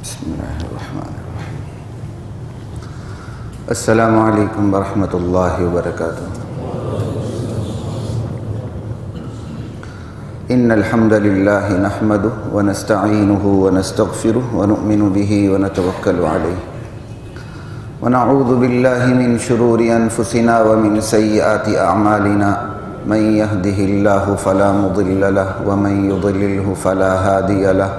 بسم اللہ الرحمن الرحیم۔ السلام علیکم ورحمۃ اللہ وبرکاتہ۔ ان الحمد للہ نحمدہ ونستعینہ ونستغفرہ ونؤمن بہ ونتوکل علیہ ونعوذ باللہ من شرور انفسنا ومن سیئات اعمالنا من یہدہ اللہ فلا مضل لہ ومن یضللہ فلا ہادی لہ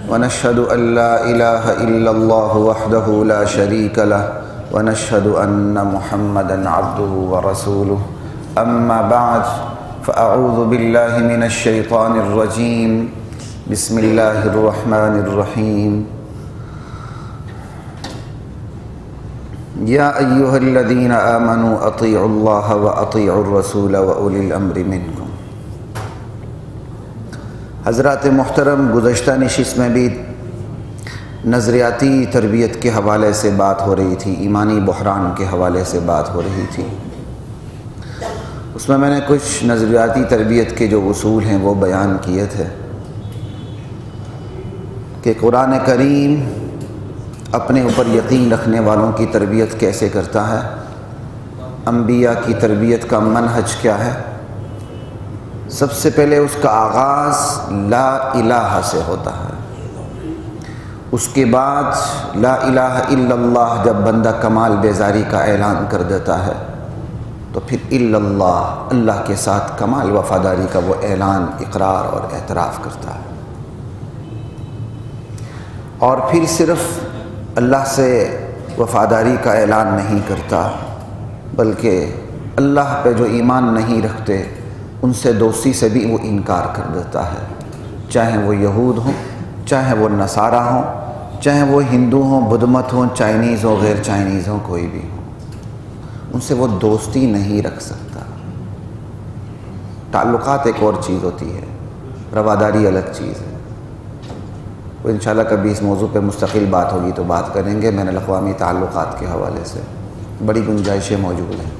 ونشهد أن لا إله إلا الله وحده لا شريك له ونشهد أن محمدا عبده ورسوله أما بعد فأعوذ بالله من الشيطان الرجيم بسم الله الرحمن الرحيم يا أيها الذين آمنوا أطيعوا الله وأطيعوا الرسول وأولي الأمر منكم۔ حضرات محترم، گزشتہ نشست میں بھی نظریاتی تربیت کے حوالے سے بات ہو رہی تھی، ایمانی بحران کے حوالے سے بات ہو رہی تھی۔ اس میں نے کچھ نظریاتی تربیت کے جو اصول ہیں وہ بیان کیے تھے کہ قرآن کریم اپنے اوپر یقین رکھنے والوں کی تربیت کیسے کرتا ہے، انبیاء کی تربیت کا منہج کیا ہے۔ سب سے پہلے اس کا آغاز لا الہ سے ہوتا ہے، اس کے بعد لا الہ الا اللہ جب بندہ کمال بیزاری کا اعلان کر دیتا ہے تو پھر الا اللہ، اللہ کے ساتھ کمال وفاداری کا وہ اعلان، اقرار اور اعتراف کرتا ہے، اور پھر صرف اللہ سے وفاداری کا اعلان نہیں کرتا بلکہ اللہ پہ جو ایمان نہیں رکھتے ان سے دوستی سے بھی وہ انکار کر دیتا ہے، چاہے وہ یہود ہوں، چاہے وہ نصارہ ہوں، چاہے وہ ہندو ہوں، بدھ مت ہوں، چائنیز ہوں، غیر چائنیز ہوں، کوئی بھی ہوں، ان سے وہ دوستی نہیں رکھ سکتا۔ تعلقات ایک اور چیز ہوتی ہے، رواداری الگ چیز ہے۔ وہ انشاءاللہ کبھی اس موضوع پہ مستقل بات ہوگی تو بات کریں گے۔ بین الاقوامی تعلقات کے حوالے سے بڑی گنجائشیں موجود ہیں،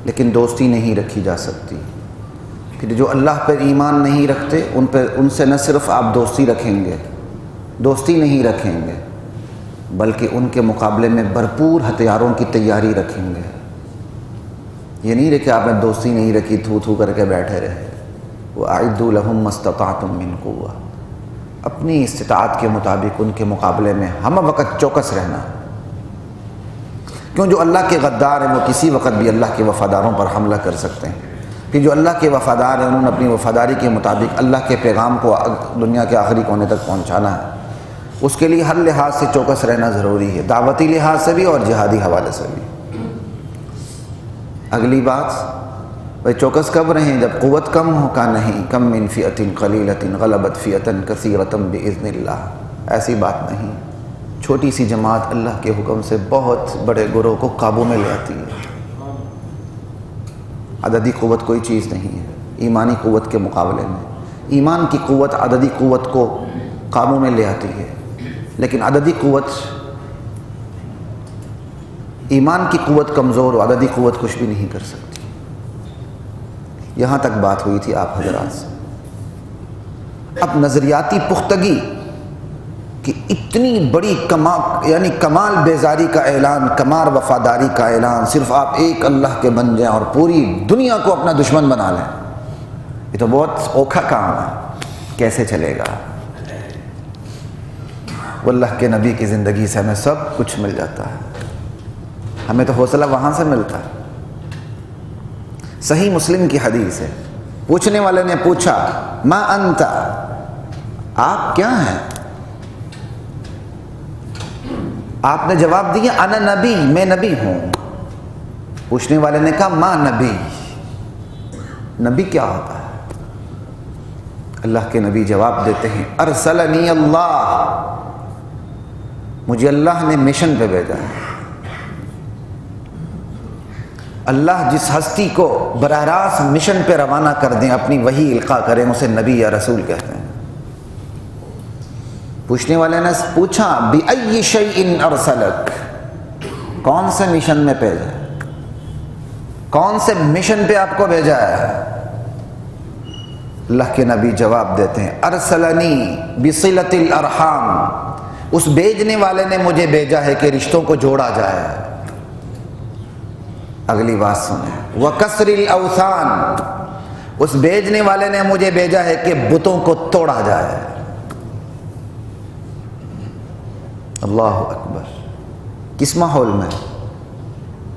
لیکن دوستی نہیں رکھی جا سکتی۔ پھر جو اللہ پر ایمان نہیں رکھتے ان سے نہ صرف آپ دوستی رکھیں گے، دوستی نہیں رکھیں گے بلکہ ان کے مقابلے میں بھرپور ہتھیاروں کی تیاری رکھیں گے۔ یہ نہیں کہ آپ نے دوستی نہیں رکھی، تھو تھو کر کے بیٹھے رہے۔ وَأَعِدُّوا لَهُم مَّا اسْتَطَعْتُم مِّن قُوَّةٍ، اپنی استطاعت کے مطابق ان کے مقابلے میں ہم وقت چوکس رہنا۔ کیوں؟ جو اللہ کے غدار ہیں وہ کسی وقت بھی اللہ کے وفاداروں پر حملہ کر سکتے ہیں۔ پھر جو اللہ کے وفادار ہیں انہوں نے اپنی وفاداری کے مطابق اللہ کے پیغام کو دنیا کے آخری کونے تک پہنچانا ہے۔ اس کے لیے ہر لحاظ سے چوکس رہنا ضروری ہے، دعوتی لحاظ سے بھی اور جہادی حوالے سے بھی۔ اگلی بات، بھائی چوکس کب رہیں؟ جب قوت کم ہو کا نہیں، کم من فئۃ قلیلۃ غلبت فئۃ کثیرۃ بإذن اللہ، ایسی بات نہیں۔ چھوٹی سی جماعت اللہ کے حکم سے بہت بڑے گروہ کو قابو میں لے آتی ہے۔ عددی قوت کوئی چیز نہیں ہے ایمانی قوت کے مقابلے میں۔ ایمان کی قوت عددی قوت کو قابو میں لے آتی ہے، لیکن عددی قوت، ایمان کی قوت کمزور و عددی قوت کچھ بھی نہیں کر سکتی۔ یہاں تک بات ہوئی تھی آپ حضرات سے۔ اب نظریاتی پختگی کہ اتنی بڑی کمال بیزاری کا اعلان، کمال وفاداری کا اعلان، صرف آپ ایک اللہ کے بن جائیں اور پوری دنیا کو اپنا دشمن بنا لیں، یہ تو بہت اوکھا کام ہے، کیسے چلے گا؟ وہ اللہ کے نبی کی زندگی سے ہمیں سب کچھ مل جاتا ہے، ہمیں تو حوصلہ وہاں سے ملتا ہے۔ صحیح مسلم کی حدیث ہے، پوچھنے والے نے پوچھا ما انت، آپ کیا ہیں؟ آپ نے جواب دیا انا نبی، میں نبی ہوں۔ پوچھنے والے نے کہا ما نبی، نبی کیا ہوتا ہے؟ اللہ کے نبی جواب دیتے ہیں ارسلنی اللہ، مجھے اللہ نے مشن پہ بھیجا ہے۔ اللہ جس ہستی کو براہ راست مشن پہ روانہ کر دیں، اپنی وحی القاء کریں، اسے نبی یا رسول کہتے ہیں۔ پوچھنے والے نے پوچھا بِأَيِّ شَيْءٍ أَرْسَلَكَ، کون سے مشن میں بھیجا ہے؟ کون سے مشن پہ آپ کو بھیجا ہے؟ اللہ کے نبی جواب دیتے ہیں ارسلنی بصلۃ الارحام، اس بھیجنے والے نے مجھے بھیجا ہے کہ رشتوں کو جوڑا جائے۔ اگلی بات سنیں، وکسر الاوثان، اس بھیجنے والے نے مجھے بھیجا ہے کہ بتوں کو توڑا جائے۔ اللہ اکبر۔ کس ماحول میں؟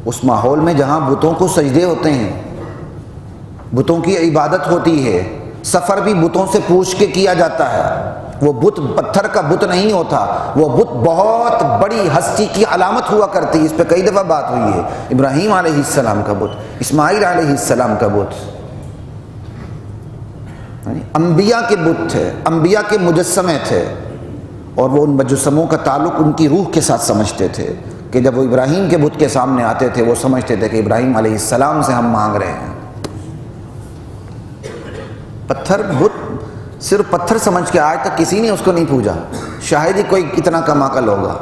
اس ماحول میں جہاں بتوں کو سجدے ہوتے ہیں، بتوں کی عبادت ہوتی ہے، سفر بھی بتوں سے پوچھ کے کیا جاتا ہے۔ وہ بت پتھر کا بت نہیں ہوتا، وہ بت بہت بڑی ہستی کی علامت ہوا کرتی ہے۔ اس پہ کئی دفعہ بات ہوئی ہے۔ ابراہیم علیہ السلام کا بت، اسماعیل علیہ السلام کا بت، انبیاء کے بت تھے، انبیاء کے مجسمے تھے، اور وہ ان مجسموں کا تعلق ان کی روح کے ساتھ سمجھتے تھے کہ جب وہ ابراہیم کے بت کے سامنے آتے تھے وہ سمجھتے تھے کہ ابراہیم علیہ السلام سے ہم مانگ رہے ہیں۔ پتھر بت صرف پتھر سمجھ کے آج تک کسی نے اس کو نہیں پوجا، شاید ہی کوئی اتنا کم عقل ہوگا۔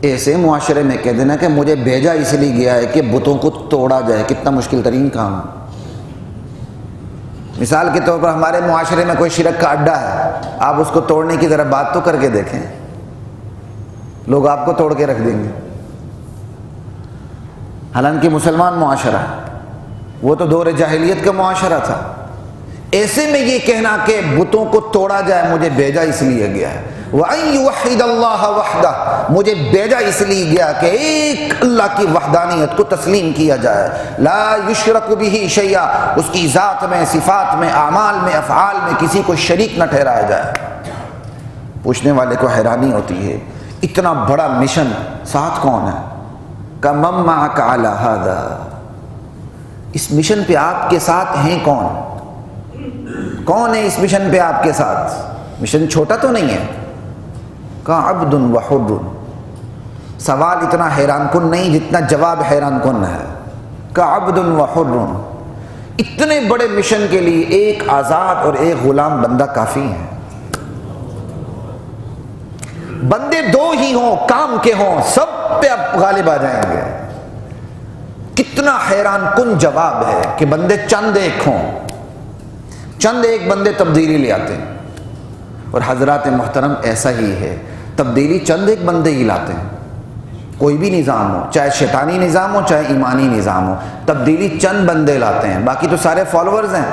ایسے معاشرے میں کہہ دینا کہ مجھے بھیجا اس لیے گیا ہے کہ بتوں کو توڑا جائے، کتنا مشکل ترین کام ہے۔ مثال کے طور پر ہمارے معاشرے میں کوئی شرک کا اڈا ہے، آپ اس کو توڑنے کی ذرا بات تو کر کے دیکھیں، لوگ آپ کو توڑ کے رکھ دیں گے۔ حالانکہ مسلمان معاشرہ ہے، وہ تو دور جاہلیت کا معاشرہ تھا۔ ایسے میں یہ کہنا کہ بتوں کو توڑا جائے مجھے بھیجا اس لیے گیا ہے۔ وَأَن يُوَحِّدَ اللَّهَ وَحْدَهُ، مجھے بھیجا اس لیے گیا کہ ایک اللہ کی وحدانیت کو تسلیم کیا جائے، لا يُشْرَكُ بِهِ شَيْئًا، اس کی ذات میں، صفات میں، اعمال میں، افعال میں کسی کو شریک نہ ٹھہرایا جائے۔ پوچھنے والے کو حیرانی ہوتی ہے، اتنا بڑا مشن ساتھ کون ہے؟ کَمَن مَعَكَ عَلَى هَذَا، اس مشن پہ آپ کے ساتھ ہیں کون؟ کون ہے اس مشن پہ آپ کے ساتھ؟ مشن چھوٹا تو نہیں ہے۔ کہا عبد وحر، سوال اتنا حیران کن نہیں جتنا جواب حیران کن ہے۔ کہا عبد وحر، اتنے بڑے مشن کے لیے ایک آزاد اور ایک غلام بندہ کافی ہے۔ بندے دو ہی ہوں، کام کے ہوں، سب پہ اب غالب آ جائیں گے۔ کتنا حیران کن جواب ہے کہ بندے چند ایک ہوں، چند ایک بندے تبدیلی لے آتے ہیں۔ اور حضرات محترم ایسا ہی ہے، تبدیلی چند ایک بندے ہی لاتے ہیں۔ کوئی بھی نظام ہو، چاہے شیطانی نظام ہو چاہے ایمانی نظام ہو، تبدیلی چند بندے لاتے ہیں، باقی تو سارے فالوورز ہیں۔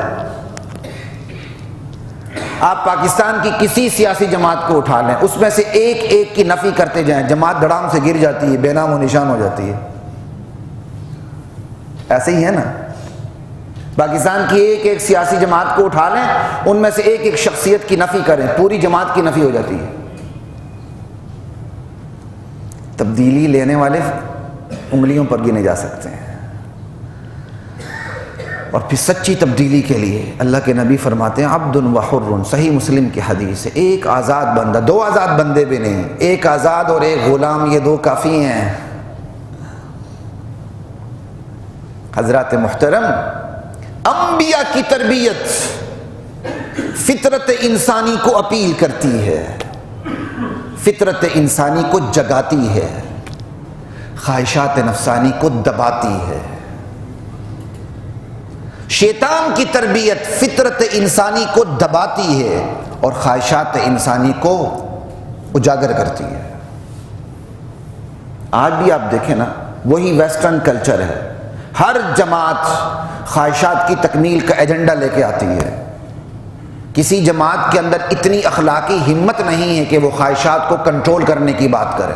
آپ پاکستان کی کسی سیاسی جماعت کو اٹھا لیں، اس میں سے ایک ایک کی نفی کرتے جائیں، جماعت دڑام سے گر جاتی ہے، بے نام و نشان ہو جاتی ہے۔ ایسے ہی ہے نا؟ پاکستان کی ایک ایک سیاسی جماعت کو اٹھا لیں، ان میں سے ایک ایک شخصیت کی نفی کریں، پوری جماعت کی نفی ہو جاتی ہے۔ تبدیلی لینے والے انگلیوں پر گنے جا سکتے ہیں۔ اور پھر سچی تبدیلی کے لیے اللہ کے نبی فرماتے ہیں عبد وحر، صحیح مسلم کی حدیث ہے، ایک آزاد بندہ، دو آزاد بندے بھی نہیں، ایک آزاد اور ایک غلام، یہ دو کافی ہیں۔ حضرات محترم، انبیاء کی تربیت فطرت انسانی کو اپیل کرتی ہے، فطرت انسانی کو جگاتی ہے، خواہشات نفسانی کو دباتی ہے۔ شیطان کی تربیت فطرت انسانی کو دباتی ہے اور خواہشات انسانی کو اجاگر کرتی ہے۔ آج بھی آپ دیکھیں نا، وہی ویسٹرن کلچر ہے، ہر جماعت خواہشات کی تکمیل کا ایجنڈا لے کے آتی ہے۔ کسی جماعت کے اندر اتنی اخلاقی ہمت نہیں ہے کہ وہ خواہشات کو کنٹرول کرنے کی بات کرے۔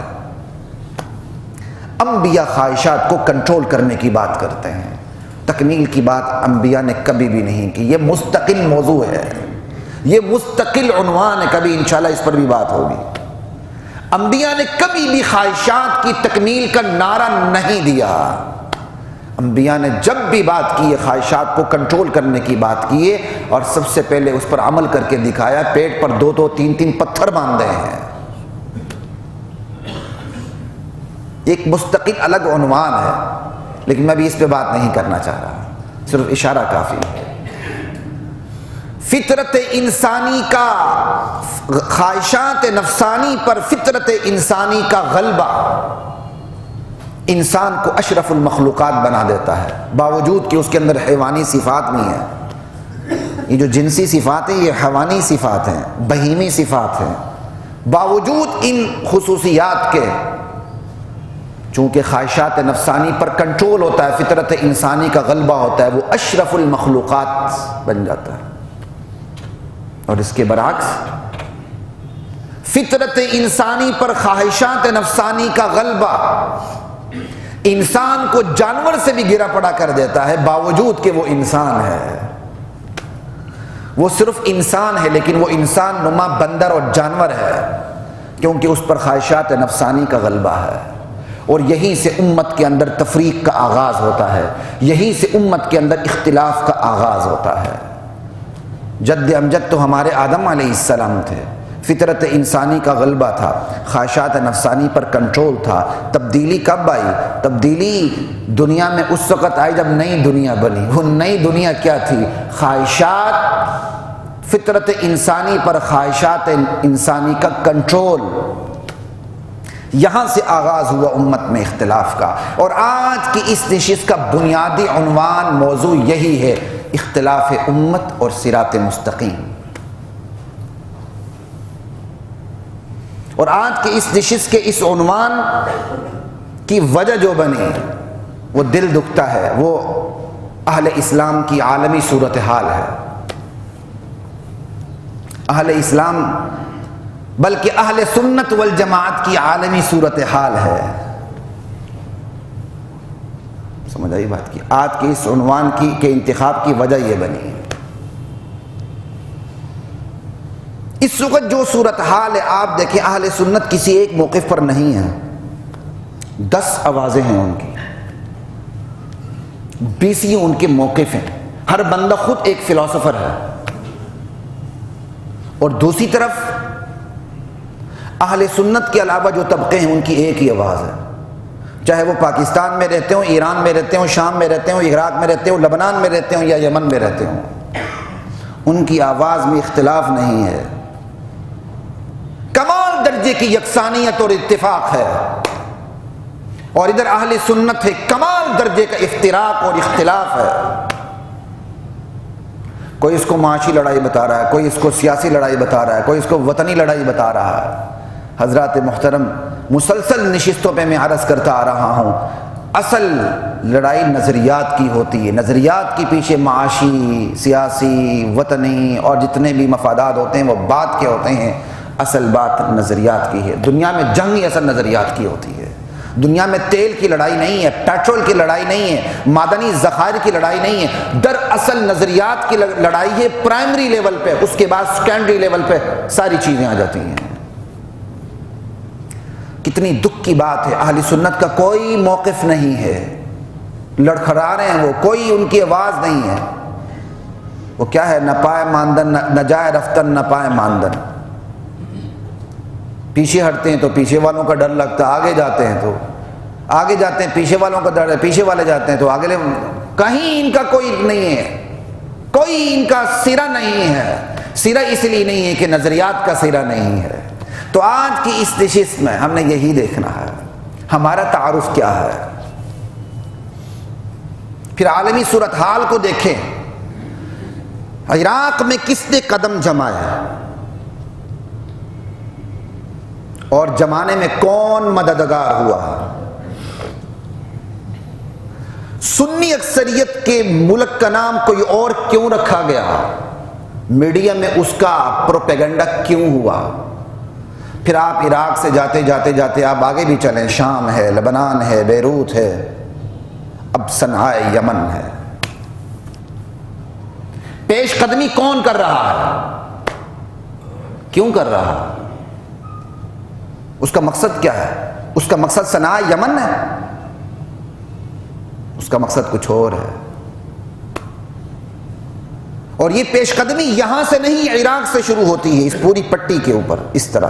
انبیاء خواہشات کو کنٹرول کرنے کی بات کرتے ہیں، تکمیل کی بات انبیاء نے کبھی بھی نہیں کی۔ یہ مستقل موضوع ہے، یہ مستقل عنوان ہے، کبھی انشاءاللہ اس پر بھی بات ہوگی۔ انبیاء نے کبھی بھی خواہشات کی تکمیل کا نعرہ نہیں دیا۔ انبیاء نے جب بھی بات کی ہے خواہشات کو کنٹرول کرنے کی بات کی ہے، اور سب سے پہلے اس پر عمل کر کے دکھایا، پیٹ پر دو دو تین تین پتھر باندھے ہیں۔ ایک مستقل الگ عنوان ہے، لیکن میں بھی اس پہ بات نہیں کرنا چاہ رہا، صرف اشارہ کافی ہے۔ فطرت انسانی کا، خواہشات نفسانی پر فطرت انسانی کا غلبہ انسان کو اشرف المخلوقات بنا دیتا ہے، باوجود کہ اس کے اندر حیوانی صفات نہیں ہیں۔ یہ جو جنسی صفات ہیں یہ حیوانی صفات ہیں، بہیمی صفات ہیں، باوجود ان خصوصیات کے چونکہ خواہشات نفسانی پر کنٹرول ہوتا ہے، فطرت انسانی کا غلبہ ہوتا ہے، وہ اشرف المخلوقات بن جاتا ہے۔ اور اس کے برعکس فطرت انسانی پر خواہشات نفسانی کا غلبہ انسان کو جانور سے بھی گرا پڑا کر دیتا ہے، باوجود کہ وہ انسان ہے، وہ صرف انسان ہے لیکن وہ انسان نما بندر اور جانور ہے، کیونکہ اس پر خواہشات نفسانی کا غلبہ ہے۔ اور یہیں سے امت کے اندر تفریق کا آغاز ہوتا ہے، یہیں سے امت کے اندر اختلاف کا آغاز ہوتا ہے۔ جد امجد تو ہمارے آدم علیہ السلام تھے، فطرت انسانی کا غلبہ تھا، خواہشات نفسانی پر کنٹرول تھا۔ تبدیلی کب آئی؟ تبدیلی دنیا میں اس وقت آئی جب نئی دنیا بنی۔ وہ نئی دنیا کیا تھی؟ خواہشات، فطرت انسانی پر خواہشات انسانی کا کنٹرول، یہاں سے آغاز ہوا امت میں اختلاف کا۔ اور آج کی اس نشست کا بنیادی عنوان موضوع یہی ہے، اختلاف امت اور صراط مستقیم۔ اور آج کی اس نشست کے اس عنوان کی وجہ جو بنی وہ دل دکھتا ہے، وہ اہل اسلام کی عالمی صورتحال ہے۔ اہل اسلام بلکہ اہل سنت والجماعت کی عالمی صورتحال ہے۔ سمجھ آئی بات کی؟ آج کے اس عنوان کے انتخاب کی وجہ یہ بنی۔ اس وقت جو صورتحال ہے، آپ دیکھیں اہل سنت کسی ایک موقف پر نہیں ہے، 10 آوازیں ہیں ان کی، 20 ان کے موقف ہیں، ہر بندہ خود ایک فلاسفر ہے۔ اور دوسری طرف اہل سنت کے علاوہ جو طبقے ہیں ان کی ایک ہی آواز ہے، چاہے وہ پاکستان میں رہتے ہوں، ایران میں رہتے ہوں، شام میں رہتے ہوں، عراق میں رہتے ہوں، لبنان میں رہتے ہوں یا یمن میں رہتے ہوں، ان کی آواز میں اختلاف نہیں ہے، کمال درجے کی یکسانیت اور اتفاق ہے۔ اور ادھر اہل سنت ہے، کمال درجے کا افتراق اور اختلاف ہے۔ کوئی اس کو معاشی لڑائی بتا رہا ہے، کوئی اس کو سیاسی لڑائی بتا رہا ہے، کوئی اس کو وطنی لڑائی بتا رہا ہے۔ حضرات محترم، مسلسل نشستوں پہ میں عرض کرتا آ رہا ہوں، اصل لڑائی نظریات کی ہوتی ہے۔ نظریات کے پیچھے معاشی، سیاسی، وطنی اور جتنے بھی مفادات ہوتے ہیں وہ بات کے ہوتے ہیں، اصل بات نظریات کی ہے۔ دنیا میں جنگ ہی اصل نظریات کی ہوتی ہے۔ دنیا میں تیل کی لڑائی نہیں ہے، پیٹرول کی لڑائی نہیں ہے، معدنی ذخائر کی لڑائی نہیں ہے، در اصل نظریات کی لڑائی ہے پرائمری لیول پہ، اس کے بعد سیکنڈری لیول پہ ساری چیزیں آ جاتی ہیں۔ کتنی دکھ کی بات ہے، اہل سنت کا کوئی موقف نہیں ہے، لڑکھڑا رہے ہیں وہ، کوئی ان کی آواز نہیں ہے۔ وہ کیا ہے؟ نہ پائے ماندن نہ جائے رفتن نہ پائے ماندن۔ پیچھے ہٹتے ہیں تو پیچھے والوں کا ڈر لگتا ہے، آگے جاتے ہیں تو آگے جاتے ہیں، پیچھے والوں کا ڈر ہے، پیچھے والے جاتے ہیں تو آگے، کہیں ان کا کوئی نہیں ہے، کوئی ان کا سرا نہیں ہے۔ سرا اس لیے نہیں ہے کہ نظریات کا سرا نہیں ہے۔ تو آج کی اس نشست میں ہم نے یہی دیکھنا ہے، ہمارا تعارف کیا ہے۔ پھر عالمی صورتحال کو دیکھیں، عراق میں کس نے قدم جمائے اور جمانے میں کون مددگار ہوا؟ سنی اکثریت کے ملک کا نام کوئی اور کیوں رکھا گیا؟ میڈیا میں اس کا پروپیگنڈا کیوں ہوا؟ پھر آپ عراق سے جاتے جاتے جاتے آپ آگے بھی چلیں، شام ہے، لبنان ہے، بیروت ہے، اب صنعاء یمن ہے۔ پیش قدمی کون کر رہا ہے؟ کیوں کر رہا ہے؟ اس کا مقصد کیا ہے؟ اس کا مقصد صنعاء یمن ہے؟ اس کا مقصد کچھ اور ہے۔ اور یہ پیش قدمی یہاں سے نہیں، عراق سے شروع ہوتی ہے، اس پوری پٹی کے اوپر اس طرح۔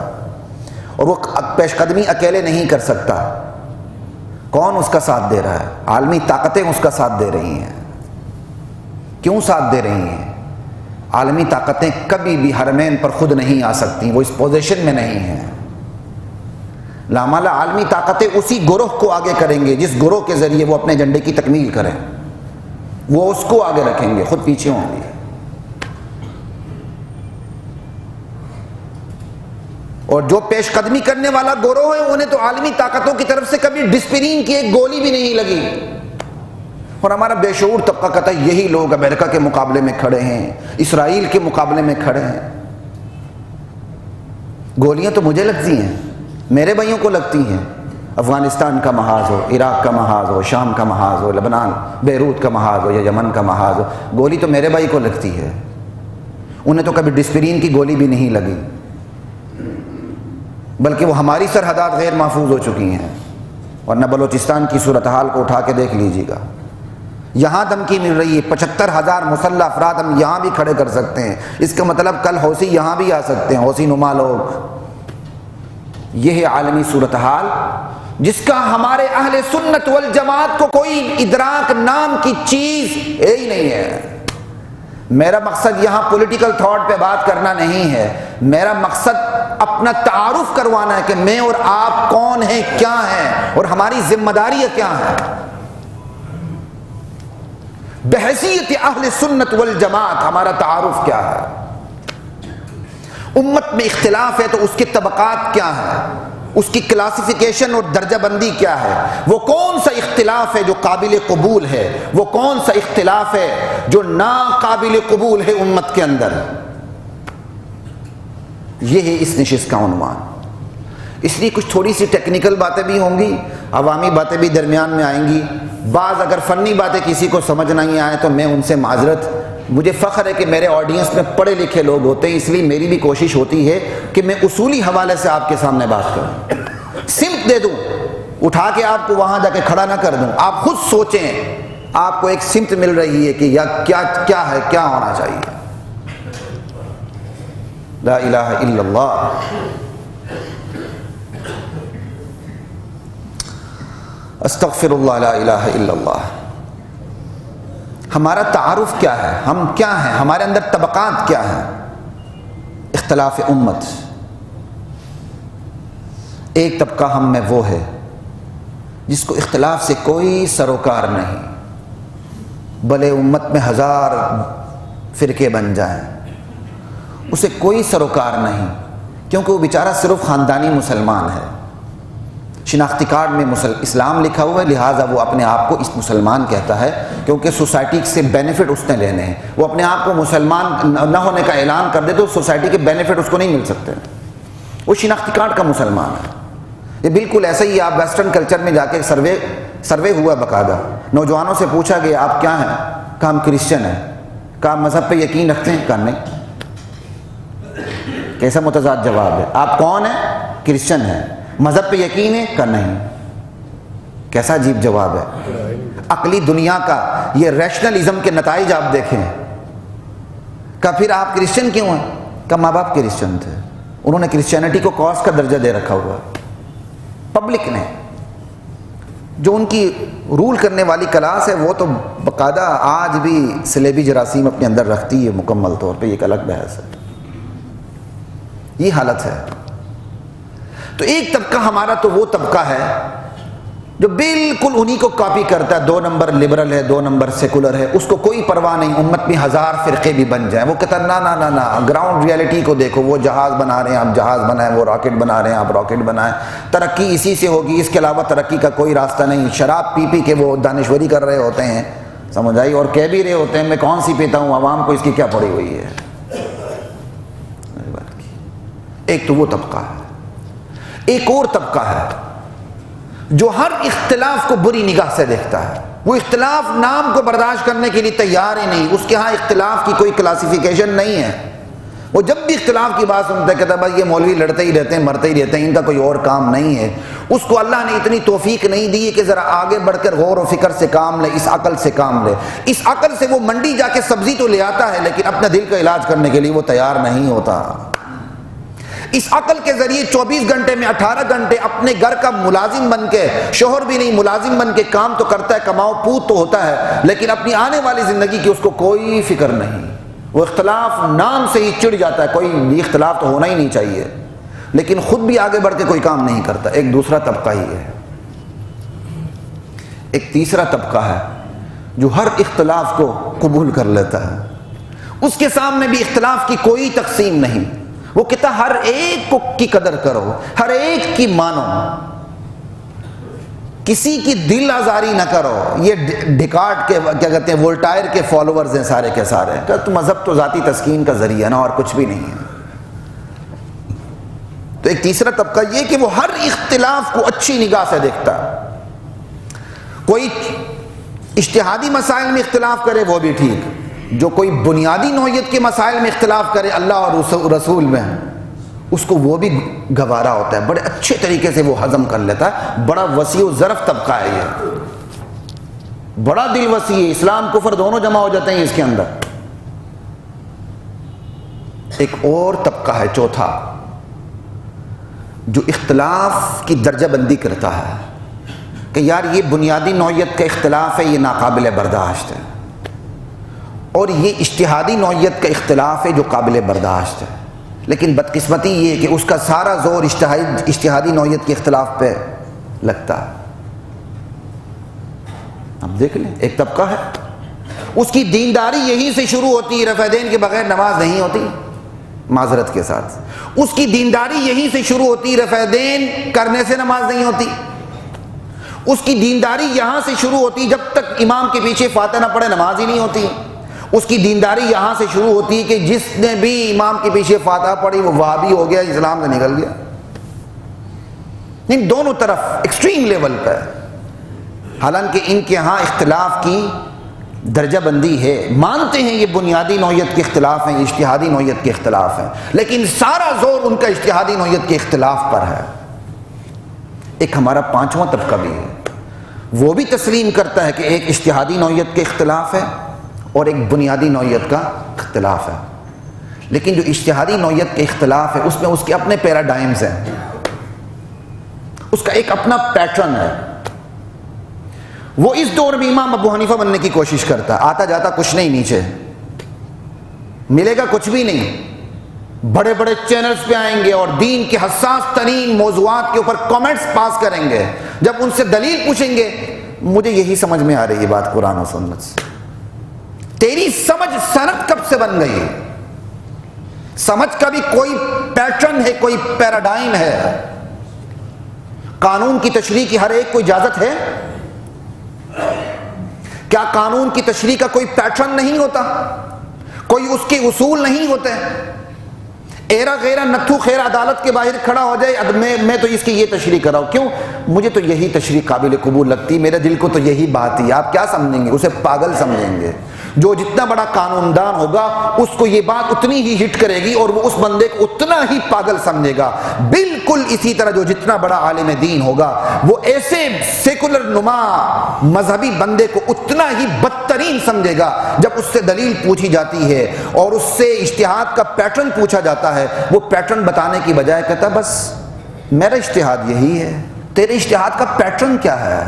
اور وہ پیش قدمی اکیلے نہیں کر سکتا، کون اس کا ساتھ دے رہا ہے؟ عالمی طاقتیں اس کا ساتھ دے رہی ہیں۔ کیوں ساتھ دے رہی ہیں؟ عالمی طاقتیں کبھی بھی حرمین پر خود نہیں آ سکتی، وہ اس پوزیشن میں نہیں ہیں۔ لامالا عالمی طاقتیں اسی گروہ کو آگے کریں گے جس گروہ کے ذریعے وہ اپنے ایجنڈے کی تکمیل کریں، وہ اس کو آگے رکھیں گے، خود پیچھے ہوں گے۔ اور جو پیش قدمی کرنے والا گروہ ہے انہیں تو عالمی طاقتوں کی طرف سے کبھی ڈسپرین کی ایک گولی بھی نہیں لگی، اور ہمارا بے شعور طبقہ کہتا ہے یہی لوگ امریکہ کے مقابلے میں کھڑے ہیں، اسرائیل کے مقابلے میں کھڑے ہیں۔ گولیاں تو مجھے لگتی ہیں، میرے بھائیوں کو لگتی ہیں، افغانستان کا محاذ ہو، عراق کا محاذ ہو، شام کا محاذ ہو، لبنان بیروت کا محاذ ہو یا یمن کا محاذ ہو، گولی تو میرے بھائی کو لگتی ہے، انہیں تو کبھی ڈسپرین کی گولی بھی نہیں لگی، بلکہ وہ ہماری سرحدات غیر محفوظ ہو چکی ہیں۔ ورنہ بلوچستان کی صورتحال کو اٹھا کے دیکھ لیجیے گا، یہاں دھمکی مل رہی ہے، 75,000 مسلح افراد ہم یہاں بھی کھڑے کر سکتے ہیں، اس کا مطلب کل حوثی یہاں بھی آ سکتے ہیں، حوثی نما لوگ۔ یہ ہے عالمی صورتحال جس کا ہمارے اہل سنت والجماعت کو کوئی ادراک نام کی چیز ہی نہیں ہے۔ میرا مقصد یہاں پولیٹیکل تھاٹ پہ بات کرنا نہیں ہے، میرا مقصد اپنا تعارف کروانا ہے کہ میں اور آپ کون ہیں، کیا ہیں، اور ہماری ذمہ داریاں کیا ہیں۔ بحیثیت اہل سنت والجماعت ہمارا تعارف کیا ہے؟ امت میں اختلاف ہے تو اس کے طبقات کیا ہیں، اس کی کلاسیفیکیشن اور درجہ بندی کیا ہے، وہ کون سا اختلاف ہے جو قابل قبول ہے، وہ کون سا اختلاف ہے جو ناقابل قبول ہے امت کے اندر۔ یہ ہے اس نشست کا عنوان۔ اس لیے کچھ تھوڑی سی ٹیکنیکل باتیں بھی ہوں گی، عوامی باتیں بھی درمیان میں آئیں گی، بعض اگر فنی باتیں کسی کو سمجھ نہیں آئے تو میں ان سے معذرت۔ مجھے فخر ہے کہ میرے آڈینس میں پڑھے لکھے لوگ ہوتے ہیں، اس لیے میری بھی کوشش ہوتی ہے کہ میں اصولی حوالے سے آپ کے سامنے بات کروں، سمت دے دوں، اٹھا کے آپ کو وہاں جا کے کھڑا نہ کر دوں۔ آپ خود سوچیں، آپ کو ایک سمت مل رہی ہے کہ یا کیا ہے، کیا ہونا چاہیے۔ لا الہ الا اللہ۔ استغفر اللہ، لا الہ الا اللہ۔ ہمارا تعارف کیا ہے، ہم کیا ہیں، ہمارے اندر طبقات کیا ہیں۔ اختلاف امت، ایک طبقہ ہم میں وہ ہے جس کو اختلاف سے کوئی سروکار نہیں، بھلے امت میں 1000 فرقے بن جائیں، اسے کوئی سروکار نہیں، کیونکہ وہ بیچارہ صرف خاندانی مسلمان ہے، شناختی کارڈ میں اسلام لکھا ہوا ہے، لہٰذا وہ اپنے آپ کو اس مسلمان کہتا ہے، کیونکہ سوسائٹی سے بینیفٹ اس نے لینے ہیں۔ وہ اپنے آپ کو مسلمان نہ ہونے کا اعلان کر دے تو سوسائٹی کے بینیفٹ اس کو نہیں مل سکتے، وہ شناختی کارڈ کا مسلمان ہے۔ یہ بالکل ایسا ہی آپ ویسٹرن کلچر میں جا کے سروے ہوا باقاعدہ، نوجوانوں سے پوچھا گیا آپ کیا ہیں، کہا ہم کرسچن ہیں، کہا مذہب پہ یقین رکھتے ہیں، کہا نہیں۔ کیسا متضاد جواب ہے، آپ کون ہیں، کرسچن ہیں، مذہب پہ یقین ہے، کہا نہیں۔ کیسا عجیب جواب ہے۔ عقلی دنیا کا یہ ریشنلزم کے نتائج آپ دیکھیں۔ کہا پھر آپ کرسچن کیوں ہیں، کہا ماں باپ کرسچن تھے، انہوں نے کرسچینٹی کو کاز کا درجہ دے رکھا ہوا، پبلک نے، جو ان کی رول کرنے والی کلاس ہے وہ تو باقاعدہ آج بھی سلیبی جراثیم اپنے اندر رکھتی ہے مکمل طور پہ، یہ ایک الگ بحث ہے۔ یہ حالت ہے۔ تو ایک طبقہ ہمارا تو وہ طبقہ ہے جو بالکل انہی کو کاپی کرتا ہے، 2 نمبر لبرل ہے، 2 نمبر سیکولر ہے، اس کو کوئی پرواہ نہیں امت میں 1000 فرقے بھی بن جائیں، وہ کہتا نا نا نا نا، گراؤنڈ ریالٹی کو دیکھو، وہ جہاز بنا رہے ہیں آپ جہاز بنائیں، وہ راکٹ بنا رہے ہیں آپ راکٹ بنائیں، ترقی اسی سے ہوگی، اس کے علاوہ ترقی کا کوئی راستہ نہیں۔ شراب پی کے وہ دانشوری کر رہے ہوتے ہیں، سمجھ آئی، اور کہہ بھی رہے ہوتے ہیں میں کون سی پیتا ہوں، عوام کو اس کی کیا پڑی ہوئی ہے۔ ایک تو وہ طبقہ ہے، ایک اور طبقہ ہے جو ہر اختلاف کو بری نگاہ سے دیکھتا ہے، وہ اختلاف نام کو برداشت کرنے کے لیے تیار ہی نہیں، اس کے ہاں اختلاف کی کوئی کلاسیفیکیشن نہیں ہے۔ وہ جب بھی اختلاف کی بات سنتا ہے کہتا ہے بھائی یہ مولوی لڑتے ہی رہتے ہیں، مرتے ہی رہتے ہیں، ان کا کوئی اور کام نہیں ہے۔ اس کو اللہ نے اتنی توفیق نہیں دی ہے کہ ذرا آگے بڑھ کر غور و فکر سے کام لے، اس عقل سے کام لے۔ اس عقل سے وہ منڈی جا کے سبزی تو لے آتا ہے لیکن اپنے دل کا علاج کرنے کے لیے وہ تیار نہیں ہوتا۔ اس عقل کے ذریعے 24 گھنٹے میں 18 گھنٹے اپنے گھر کا ملازم بن کے، شوہر بھی نہیں ملازم بن کے کام تو کرتا ہے، کماؤ پوت تو ہوتا ہے، لیکن اپنی آنے والی زندگی کی اس کو کوئی فکر نہیں۔ وہ اختلاف نام سے ہی چڑ جاتا ہے، کوئی یہ اختلاف تو ہونا ہی نہیں چاہیے، لیکن خود بھی آگے بڑھ کے کوئی کام نہیں کرتا۔ ایک دوسرا طبقہ ہی ہے۔ ایک تیسرا طبقہ ہے جو ہر اختلاف کو قبول کر لیتا ہے، اس کے سامنے بھی اختلاف کی کوئی تقسیم نہیں، وہ کہتا ہر ایک کی قدر کرو، ہر ایک کی مانو، کسی کی دل آزاری نہ کرو۔ یہ ڈیکارٹ کے کیا کہتے ہیں، وولٹائر کے فالوورز ہیں سارے کے سارے، کہ تو مذہب تو ذاتی تسکین کا ذریعہ نا، اور کچھ بھی نہیں ہے۔ تو ایک تیسرا طبقہ یہ کہ وہ ہر اختلاف کو اچھی نگاہ سے دیکھتا ہے۔ کوئی اجتہادی مسائل میں اختلاف کرے وہ بھی ٹھیک، جو کوئی بنیادی نوعیت کے مسائل میں اختلاف کرے اللہ اور رسول میں، اس کو وہ بھی گوارا ہوتا ہے، بڑے اچھے طریقے سے وہ ہضم کر لیتا ہے۔ بڑا وسیع و ظرف طبقہ ہے یہ، بڑا دل وسیع ہے، اسلام کفر دونوں جمع ہو جاتے ہیں اس کے اندر۔ ایک اور طبقہ ہے چوتھا، جو اختلاف کی درجہ بندی کرتا ہے کہ یار یہ بنیادی نوعیت کا اختلاف ہے، یہ ناقابل برداشت ہے، اور یہ اجتہادی نوعیت کا اختلاف ہے جو قابل برداشت ہے۔ لیکن بدقسمتی یہ ہے کہ اس کا سارا زور اجتہادی نوعیت کے اختلاف پہ لگتا ہے۔ اب دیکھ لیں، ایک طبقہ ہے اس کی دینداری یہیں سے شروع ہوتی ہے، رفع دین کے بغیر نماز نہیں ہوتی، معذرت کے ساتھ اس کی دینداری یہیں سے شروع ہوتی، رفع دین کرنے سے نماز نہیں ہوتی۔ اس کی دینداری یہاں سے شروع ہوتی، جب تک امام کے پیچھے فاتحہ نہ پڑھے نماز ہی نہیں ہوتی۔ اس کی دینداری یہاں سے شروع ہوتی کہ جس نے بھی امام کے پیچھے فاتحہ پڑھی وہ وہابی ہو گیا، اسلام سے نکل گیا۔ ان دونوں طرف ایکسٹریم لیول پہ، حالانکہ ان کے ہاں اختلاف کی درجہ بندی ہے، مانتے ہیں یہ بنیادی نوعیت کے اختلاف ہیں، اجتہادی نوعیت کے اختلاف ہیں، لیکن سارا زور ان کا اجتہادی نوعیت کے اختلاف پر ہے۔ ایک ہمارا پانچواں طبقہ بھی ہے، وہ بھی تسلیم کرتا ہے کہ ایک اجتہادی نوعیت کے اختلاف ہے اور ایک بنیادی نوعیت کا اختلاف ہے، لیکن جو اجتہادی نوعیت کے اختلاف ہے اس میں اس کے اپنے پیراڈائمز ہیں، اس کا ایک اپنا پیٹرن ہے۔ وہ اس دور میں امام ابو حنیفہ بننے کی کوشش کرتا ہے، آتا جاتا کچھ نہیں، نیچے ملے گا کچھ بھی نہیں، بڑے بڑے چینلز پہ آئیں گے اور دین کے حساس ترین موضوعات کے اوپر کامنٹس پاس کریں گے۔ جب ان سے دلیل پوچھیں گے، مجھے یہی سمجھ میں آ رہی ہے بات قرآن و سنت سے، تیری سمجھ سند کب سے بن گئی؟ سمجھ کا بھی کوئی پیٹرن ہے، کوئی پیراڈائم ہے۔ قانون کی تشریح کی ہر ایک کو اجازت ہے؟ کیا قانون کی تشریح کا کوئی پیٹرن نہیں ہوتا؟ کوئی اس کے اصول نہیں ہوتے؟ ایرا غیرہ نتھو خیر عدالت کے باہر کھڑا ہو جائے، میں تو اس کی یہ تشریح کر رہا ہوں، کیوں؟ مجھے تو یہی تشریح قابل قبول لگتی، میرے دل کو تو یہی بات ہی۔ آپ کیا سمجھیں گے؟ اسے پاگل سمجھیں گے۔ جو جتنا بڑا قانون دان ہوگا اس کو یہ بات اتنی ہی ہٹ کرے گی اور وہ اس بندے کو اتنا ہی پاگل سمجھے گا۔ بالکل اسی طرح جو جتنا بڑا عالم دین ہوگا وہ ایسے سیکولر نما مذہبی بندے کو اتنا ہی بدترین سمجھے گا۔ جب اس سے دلیل پوچھی جاتی ہے اور اس سے اجتہاد کا پیٹرن پوچھا جاتا ہے، وہ پیٹرن بتانے کی بجائے کہتا بس میرا اجتہاد یہی ہے۔ تیرے اجتہاد کا پیٹرن کیا ہے؟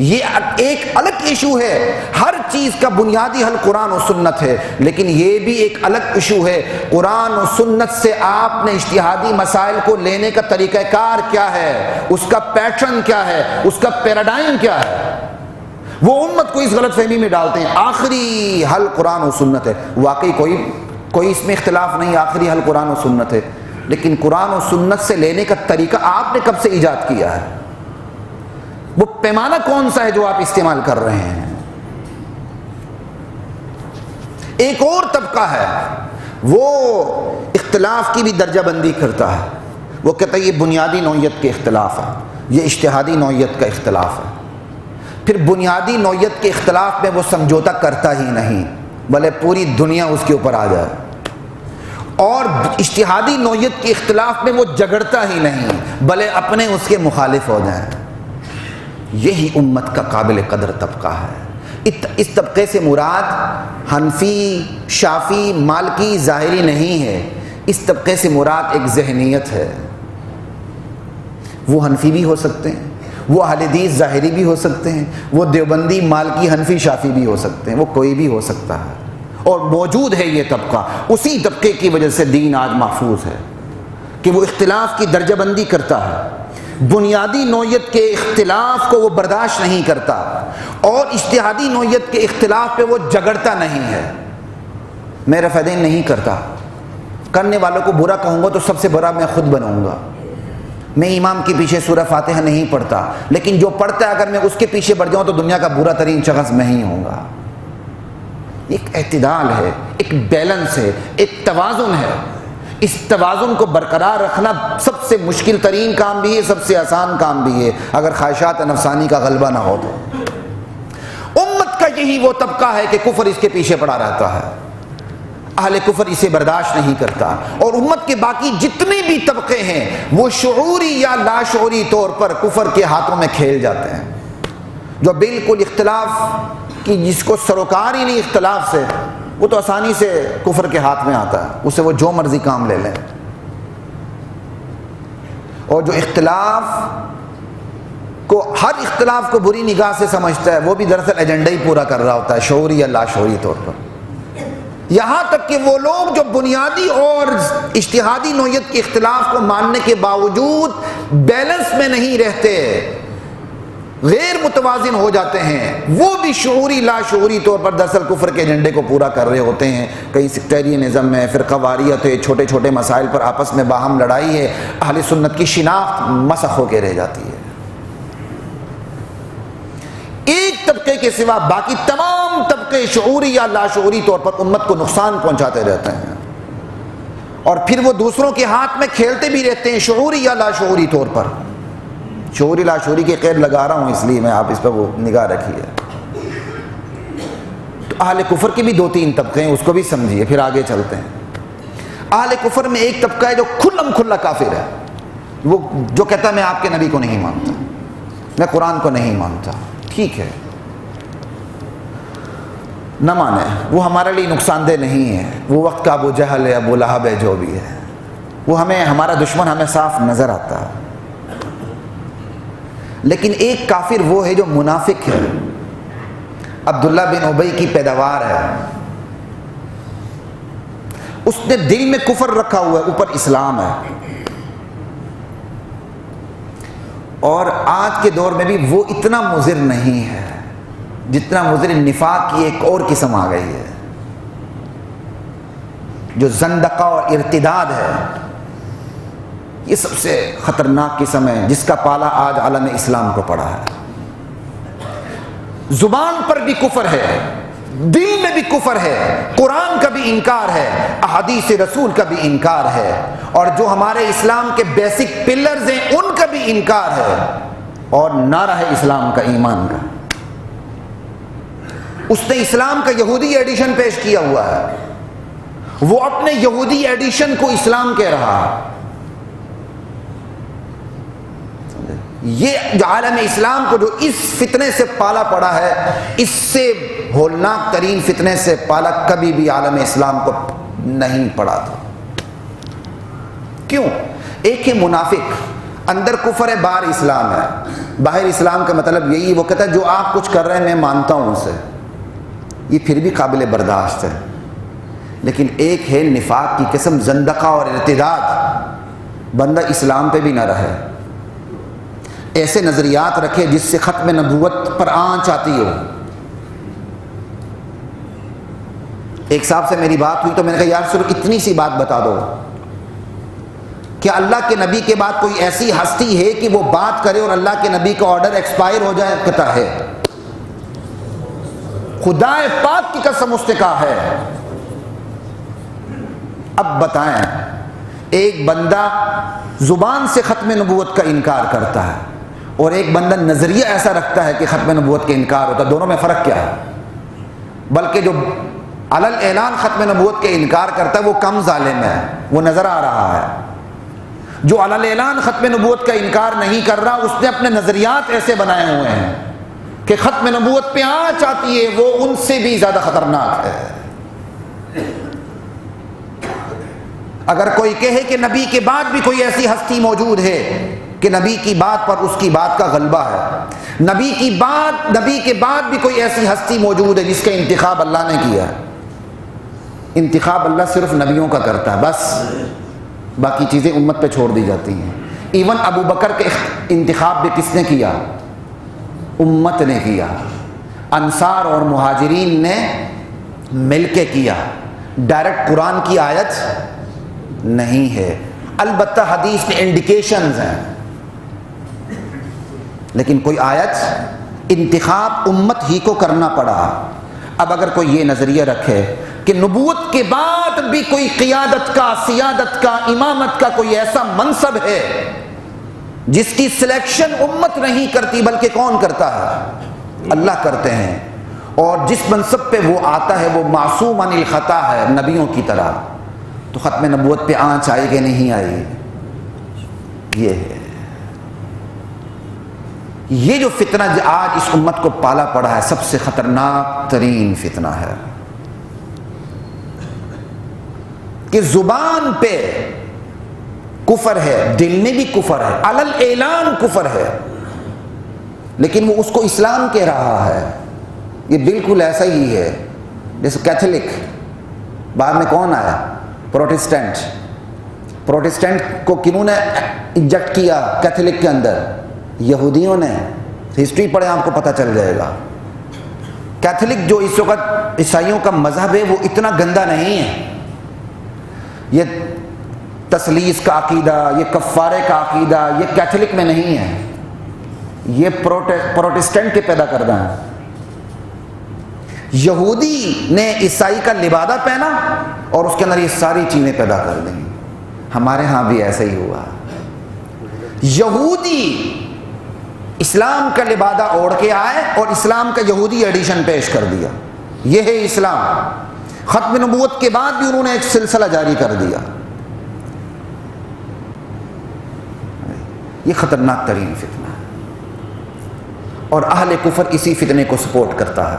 یہ ایک الگ ایشو ہے۔ ہر چیز کا بنیادی حل قرآن و سنت ہے، لیکن یہ بھی ایک الگ ایشو ہے، قرآن و سنت سے آپ نے اجتہادی مسائل کو لینے کا طریقہ کار کیا ہے، اس کا پیٹرن کیا ہے، اس کا پیراڈائم کیا ہے۔ وہ امت کو اس غلط فہمی میں ڈالتے ہیں آخری حل قرآن و سنت ہے۔ واقعی کوئی اس میں اختلاف نہیں، آخری حل قرآن و سنت ہے، لیکن قرآن و سنت سے لینے کا طریقہ آپ نے کب سے ایجاد کیا ہے؟ وہ پیمانہ کون سا ہے جو آپ استعمال کر رہے ہیں؟ ایک اور طبقہ ہے، وہ اختلاف کی بھی درجہ بندی کرتا ہے۔ وہ کہتا ہے یہ بنیادی نوعیت کے اختلاف ہے، یہ اجتہادی نوعیت کا اختلاف ہے۔ پھر بنیادی نوعیت کے اختلاف میں وہ سمجھوتا کرتا ہی نہیں، بھلے پوری دنیا اس کے اوپر آ جائے، اور اجتہادی نوعیت کے اختلاف میں وہ جھگڑتا ہی نہیں، بھلے اپنے اس کے مخالف ہو جائیں۔ یہی امت کا قابل قدر طبقہ ہے۔ اس طبقے سے مراد حنفی، شافی، مالکی، ظاہری نہیں ہے، اس طبقے سے مراد ایک ذہنیت ہے۔ وہ حنفی بھی ہو سکتے ہیں، وہ اہل حدیث ظاہری بھی ہو سکتے ہیں، وہ دیوبندی، مالکی، حنفی، شافی بھی ہو سکتے ہیں، وہ کوئی بھی ہو سکتا ہے، اور موجود ہے یہ طبقہ۔ اسی طبقے کی وجہ سے دین آج محفوظ ہے کہ وہ اختلاف کی درجہ بندی کرتا ہے، بنیادی نوعیت کے اختلاف کو وہ برداشت نہیں کرتا، اور اجتہادی نوعیت کے اختلاف پہ وہ جھگڑتا نہیں ہے۔ میں رفع دین نہیں کرتا، کرنے والوں کو برا کہوں گا تو سب سے برا میں خود بنوں گا. میں امام کے پیچھے سورہ فاتحہ نہیں پڑھتا، لیکن جو پڑھتا ہے اگر میں اس کے پیچھے بڑھ جاؤں تو دنیا کا برا ترین شخص میں ہی ہوں گا. ایک اعتدال ہے، ایک بیلنس ہے، ایک توازن ہے. اس توازن کو برقرار رکھنا سب سے مشکل ترین کام بھی ہے، سب سے آسان کام بھی ہے، اگر خواہشات نفسانی کا غلبہ نہ ہو تو. امت کا یہی وہ طبقہ ہے کہ کفر اس کے پیچھے پڑا رہتا ہے، اہل کفر اسے برداشت نہیں کرتا، اور امت کے باقی جتنے بھی طبقے ہیں وہ شعوری یا لاشعوری طور پر کفر کے ہاتھوں میں کھیل جاتے ہیں. جو بالکل اختلاف کی جس کو سروکار ہی نہیں اختلاف سے، وہ تو آسانی سے کفر کے ہاتھ میں آتا ہے، اسے وہ جو مرضی کام لے لیں. اور جو اختلاف کو ہر اختلاف کو بری نگاہ سے سمجھتا ہے وہ بھی دراصل ایجنڈا ہی پورا کر رہا ہوتا ہے شعوری یا لاشعوری طور پر. یہاں تک کہ وہ لوگ جو بنیادی اور اجتہادی نوعیت کے اختلاف کو ماننے کے باوجود بیلنس میں نہیں رہتے، غیر متوازن ہو جاتے ہیں، وہ بھی شعوری لاشعوری طور پر دراصل کفر کے ایجنڈے کو پورا کر رہے ہوتے ہیں. کہیں سیکٹیرینزم ہے، فرقہ واریت ہے، چھوٹے چھوٹے مسائل پر آپس میں باہم لڑائی ہے، اہل سنت کی شناخت مسخ ہو کے رہ جاتی ہے. ایک طبقے کے سوا باقی تمام طبقے شعوری یا لاشعوری طور پر امت کو نقصان پہنچاتے رہتے ہیں، اور پھر وہ دوسروں کے ہاتھ میں کھیلتے بھی رہتے ہیں شعوری یا لاشعوری طور پر. شعوری لاشعوری کے قید لگا رہا ہوں اس لیے میں، آپ اس پر وہ نگاہ رکھیے. تو اہل کفر کے بھی 2-3 طبقے ہیں، اس کو بھی سمجھیے، پھر آگے چلتے ہیں. اہل کفر میں ایک طبقہ ہے جو کھلم کھلا کافر ہے، وہ جو کہتا ہے میں آپ کے نبی کو نہیں مانتا، میں قرآن کو نہیں مانتا. ٹھیک ہے، نہ مانے، وہ ہمارے لیے نقصان دہ نہیں ہے. وہ وقت کا ابو جہل ہے، ابو لہب ہے، جو بھی ہے، وہ ہمیں ہمارا دشمن ہمیں صاف نظر آتا ہے. لیکن ایک کافر وہ ہے جو منافق ہے، عبداللہ بن ابی کی پیداوار ہے. اس نے دل میں کفر رکھا ہوا ہے، اوپر اسلام ہے. اور آج کے دور میں بھی وہ اتنا مضر نہیں ہے جتنا مضر نفاق کی ایک اور قسم آ گئی ہے، جو زندقہ اور ارتداد ہے. یہ سب سے خطرناک قسم ہے جس کا پالا آج عالم اسلام کو پڑا ہے. زبان پر بھی کفر ہے، دل میں بھی کفر ہے، قرآن کا بھی انکار ہے، احادیث رسول کا بھی انکار ہے، اور جو ہمارے اسلام کے بیسک پلرز ہیں ان کا بھی انکار ہے، اور نعرہ ہے اسلام کا، ایمان کا. اس نے اسلام کا یہودی ایڈیشن پیش کیا ہوا ہے، وہ اپنے یہودی ایڈیشن کو اسلام کہہ رہا ہے. یہ جو عالم اسلام کو جو اس فتنے سے پالا پڑا ہے، اس سے ہولناک ترین فتنے سے پالا کبھی بھی عالم اسلام کو نہیں پڑا تھا. کیوں؟ ایک ہے منافق، اندر کفر ہے، باہر اسلام ہے. باہر اسلام کا مطلب یہی، وہ کہتا ہے جو آپ کچھ کر رہے ہیں میں مانتا ہوں اسے، یہ پھر بھی قابل برداشت ہے. لیکن ایک ہے نفاق کی قسم، زندقہ اور ارتداد. بندہ اسلام پہ بھی نہ رہے، ایسے نظریات رکھے جس سے ختم نبوت پر آنچ آتی ہو. ایک صاحب سے میری بات ہوئی تو میں نے کہا یار صرف اتنی سی بات بتا دو، کیا اللہ کے نبی کے بعد کوئی ایسی ہستی ہے کہ وہ بات کرے اور اللہ کے نبی کا آرڈر ایکسپائر ہو جائے؟ کہتا ہے. خدا پاک کی قسم اس نے کہا ہے. اب بتائیں، ایک بندہ زبان سے ختم نبوت کا انکار کرتا ہے اور ایک بندہ نظریہ ایسا رکھتا ہے کہ ختم نبوت کا انکار ہوتا ہے، دونوں میں فرق کیا ہے؟ بلکہ جو علل اعلان ختم نبوت کے انکار کرتا ہے وہ کم ظالم ہے، وہ نظر آ رہا ہے. جو علل اعلان ختم نبوت کا انکار نہیں کر رہا، اس نے اپنے نظریات ایسے بنائے ہوئے ہیں کہ ختم نبوت پہ آنچ آتی ہے، وہ ان سے بھی زیادہ خطرناک ہے. اگر کوئی کہے کہ نبی کے بعد بھی کوئی ایسی ہستی موجود ہے کہ نبی کی بات پر اس کی بات کا غلبہ ہے، نبی کے بعد بھی کوئی ایسی ہستی موجود ہے جس کا انتخاب اللہ نے کیا ہے. انتخاب اللہ صرف نبیوں کا کرتا ہے، بس باقی چیزیں امت پہ چھوڑ دی جاتی ہیں. ایون ابو بکر کے انتخاب بھی کس نے کیا؟ امت نے کیا. انصار اور مہاجرین نے مل کے کیا. ڈائریکٹ قرآن کی آیت نہیں ہے، البتہ حدیث میں انڈیکیشنز ہیں، لیکن کوئی آیت انتخاب امت ہی کو کرنا پڑا۔ اب اگر کوئی یہ نظریہ رکھے کہ نبوت کے بعد بھی کوئی قیادت کا، سیادت کا، امامت کا کوئی ایسا منصب ہے جس کی سلیکشن امت نہیں کرتی بلکہ کون کرتا ہے؟ اللہ کرتے ہیں، اور جس منصب پہ وہ آتا ہے وہ معصوم عن الخطا ہے، نبیوں کی طرح، تو ختم نبوت پہ آنچ آئی کہ نہیں آئی؟ یہ ہے، یہ جو فتنہ آج اس امت کو پالا پڑا ہے سب سے خطرناک ترین فتنہ ہے، کہ زبان پہ کفر ہے، دل میں بھی کفر ہے، علی الاعلان کفر ہے، لیکن وہ اس کو اسلام کہہ رہا ہے۔ یہ بالکل ایسا ہی ہے جیسے کیتھولک، بعد میں کون آیا؟ پروٹسٹنٹ۔ پروٹسٹنٹ کو کنہوں نے انجیکٹ کیا کیتھولک کے اندر؟ یہودیوں نے۔ ہسٹری پڑھیں آپ کو پتہ چل جائے گا۔ کیتھولک جو اس وقت عیسائیوں کا مذہب ہے وہ اتنا گندا نہیں ہے، یہ تثلیث کا عقیدہ، یہ کفارے کا عقیدہ یہ کیتھولک میں نہیں ہے، یہ پروٹسٹنٹ کے پیدا کردہ ہیں۔ یہودی نے عیسائی کا لبادہ پہنا اور اس کے اندر یہ ساری چیزیں پیدا کر دیں۔ ہمارے ہاں بھی ایسا ہی ہوا، یہودی اسلام کا لبادہ اوڑھ کے آئے اور اسلام کا یہودی ایڈیشن پیش کر دیا۔ یہ ہے اسلام۔ ختم نبوت کے بعد بھی انہوں نے ایک سلسلہ جاری کر دیا۔ یہ خطرناک ترین فتنہ ہے، اور اہل کفر اسی فتنے کو سپورٹ کرتا ہے۔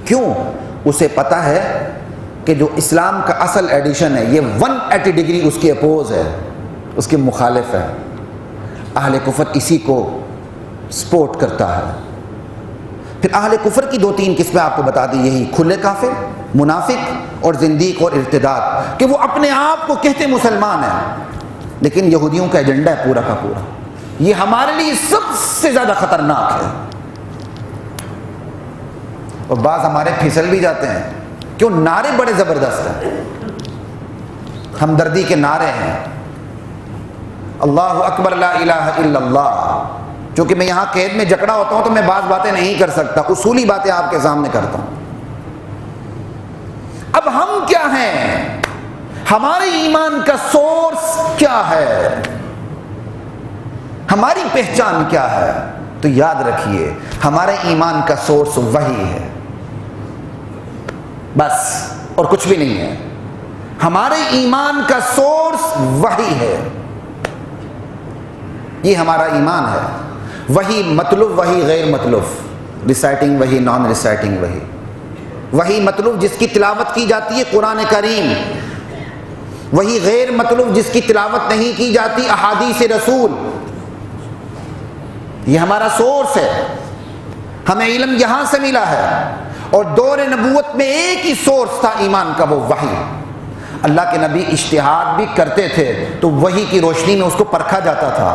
کیوں؟ اسے پتہ ہے کہ جو اسلام کا اصل ایڈیشن ہے یہ 180 ڈگری اس کے اپوز ہے، اس کے مخالف ہے۔ اہل کفر اسی کو سپورٹ کرتا ہے۔ پھر اہل کفر کی 2-3 قسمیں آپ کو بتا دی، یہی کھلے کافر، منافق اور زندیق اور ارتداد، کہ وہ اپنے آپ کو کہتے مسلمان ہیں لیکن یہودیوں کا ایجنڈا ہے پورا کا پورا۔ یہ ہمارے لیے سب سے زیادہ خطرناک ہے، اور بعض ہمارے پھسل بھی جاتے ہیں۔ کیوں؟ نعرے بڑے زبردست ہیں، ہمدردی کے نعرے ہیں، اللہ اکبر لا الہ الا اللہ۔ چونکہ میں یہاں قید میں جکڑا ہوتا ہوں تو میں بعض باتیں نہیں کر سکتا، اصولی باتیں آپ کے سامنے کرتا ہوں۔ اب ہم کیا ہیں؟ ہمارے ایمان کا سورس کیا ہے؟ ہماری پہچان کیا ہے؟ تو یاد رکھیے ہمارے ایمان کا سورس وحی ہے، بس، اور کچھ بھی نہیں ہے۔ ہمارے ایمان کا سورس وحی ہے، یہ ہمارا ایمان ہے۔ وحی مطلوب، وحی غیر مطلوب، ریسائٹنگ وحی، نان ریسائٹنگ وحی۔ وحی مطلوب جس کی تلاوت کی جاتی ہے قرآن کریم، وہی غیر مطلوب جس کی تلاوت نہیں کی جاتی احادیث رسول۔ یہ ہمارا سورس ہے، ہمیں علم یہاں سے ملا ہے، اور دور نبوت میں ایک ہی سورس تھا ایمان کا، وہ وحی۔ اللہ کے نبی اجتہاد بھی کرتے تھے تو وحی کی روشنی میں اس کو پرکھا جاتا تھا۔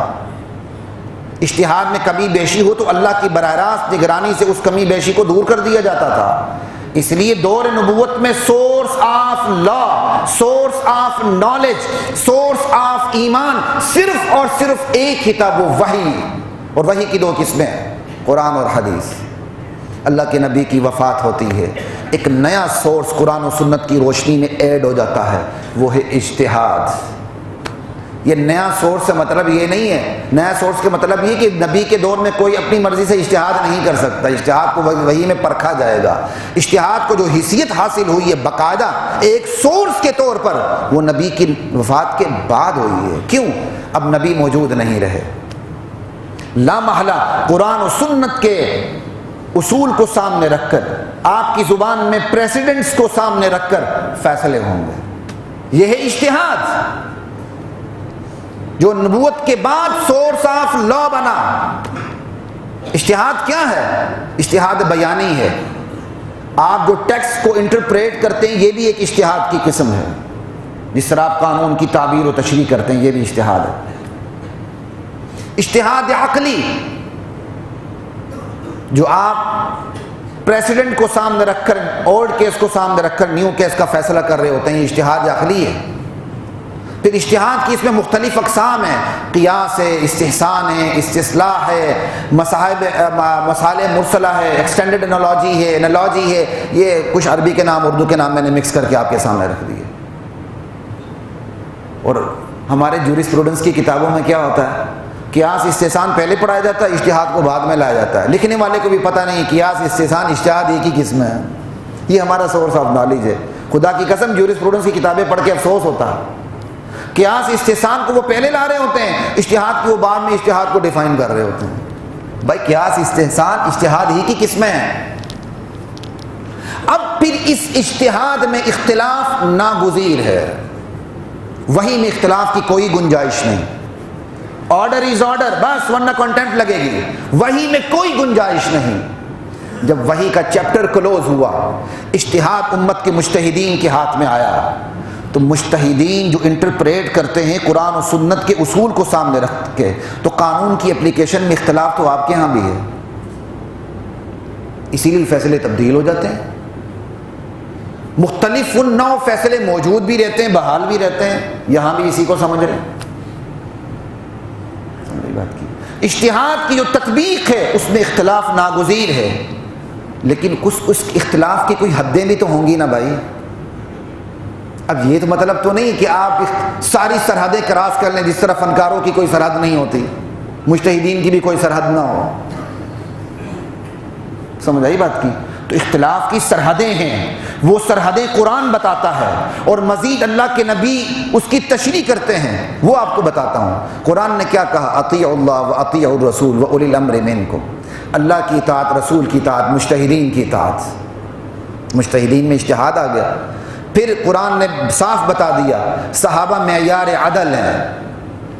اجتہاد میں کمی بیشی ہو تو اللہ کی براہ راست نگرانی سے اس کمی بیشی کو دور کر دیا جاتا تھا۔ اس لیے دور نبوت میں source of law, source of knowledge, source of ایمان صرف اور صرف ایک ہی تھا، وہ وحی۔ اور وحی کی 2 قسمیں، قرآن اور حدیث۔ اللہ کے نبی کی وفات ہوتی ہے، ایک نیا سورس قرآن و سنت کی روشنی میں ایڈ ہو جاتا ہے، وہ ہے اجتہاد۔ یہ نیا سورس سے مطلب یہ نہیں ہے، نیا سورس کے مطلب یہ کہ نبی کے دور میں کوئی اپنی مرضی سے اجتہاد نہیں کر سکتا، اجتہاد کو وحی میں پرکھا جائے گا۔ اجتہاد کو جو حیثیت حاصل ہوئی ہے باقاعدہ ایک سورس کے طور پر، وہ نبی کی وفات کے بعد ہوئی ہے۔ کیوں؟ اب نبی موجود نہیں رہے، لا محالہ قرآن و سنت کے اصول کو سامنے رکھ کر، آپ کی زبان میں پریسیڈنٹس کو سامنے رکھ کر فیصلے ہوں گے۔ یہ ہے اجتہاد، جو نبوت کے بعد سورس آف لا بنا۔ اجتہاد کیا ہے؟ اجتہاد بیانی ہے، آپ جو ٹیکسٹ کو انٹرپریٹ کرتے ہیں یہ بھی ایک اجتہاد کی قسم ہے، جس طرح آپ قانون کی تعبیر و تشریح کرتے ہیں یہ بھی اجتہاد ہے۔ اجتہاد عقلی، جو آپ پریسیڈنٹ کو سامنے رکھ کر، اولڈ کیس کو سامنے رکھ کر نیو کیس کا فیصلہ کر رہے ہوتے ہیں، یہ اجتہاد عقلی ہے۔ پھر اجتہاد کی اس میں مختلف اقسام ہیں، قیاس ہے، استحسان ہے، استصلاح ہے، مسائل مرسلہ ہے، ایکسٹینڈڈ انالوجی ہے، انالوجی ہے. یہ کچھ عربی کے نام اردو کے نام میں نے مکس کر کے آپ کے سامنے رکھ دیے. اور ہمارے جورسپروڈنس کی کتابوں میں کیا ہوتا ہے، قیاس استحسان پہلے پڑھایا جاتا ہے، اجتہاد کو بعد میں لایا جاتا ہے. لکھنے والے کو بھی پتہ نہیں قیاس استحسان اجتہاد ایک ہی قسم ہے. یہ ہمارا سورس آف نالج ہے. خدا کی قسم جورسپروڈنس کی کتابیں پڑھ کے افسوس ہوتا ہے. قیاس استحسان کو وہ پہلے لا رہے ہوتے ہیں، اجتہاد کو وہ بعد میں اجتہاد کو ڈیفائن کر رہے ہوتے ہیں. بھائی قیاس استحسان اجتہاد ہی کی قسمیں ہیں. اب پھر اس اجتہاد میں اختلاف ناگزیر ہے، وہی میں اختلاف کی کوئی گنجائش نہیں. آرڈر از آرڈر بس، ورنہ کنٹینٹ لگے گی. وحی میں کوئی گنجائش نہیں. جب وحی کا چیپٹر کلوز ہوا، اجتہاد امت کے مجتہدین کے ہاتھ میں آیا، تو مجتہدین جو انٹرپریٹ کرتے ہیں قرآن و سنت کے اصول کو سامنے رکھ کے، تو قانون کی اپلیکیشن میں اختلاف تو آپ کے ہاں بھی ہے. اسی لیے فیصلے تبدیل ہو جاتے ہیں. مختلف النوع فیصلے موجود بھی رہتے ہیں، بحال بھی رہتے ہیں. یہاں بھی اسی کو سمجھ رہے ہیں. بات کی اجتہاد کی جو تطبیق ہے اس میں اختلاف ناگزیر ہے، لیکن اس اختلاف کی کوئی حدیں بھی تو ہوں گی نا بھائی. اب یہ تو مطلب تو نہیں کہ آپ ساری سرحدیں کراس کر لیں، جس طرح فنکاروں کی کوئی سرحد نہیں ہوتی، مجتہدین کی بھی کوئی سرحد نہ ہو. سمجھ آئی بات کی؟ تو اختلاف کی سرحدیں ہیں، وہ سرحدیں قرآن بتاتا ہے، اور مزید اللہ کے نبی اس کی تشریح کرتے ہیں. وہ آپ کو بتاتا ہوں. قرآن نے کیا کہا؟ اطیعوا اللہ واطیعوا الرسول واولی الامر منکم. اللہ کی اطاعت، رسول کی اطاعت، مجتہدین کی اطاعت. مجتہدین میں اجتہاد آ گیا. پھر قرآن نے صاف بتا دیا صحابہ معیار عدل ہیں.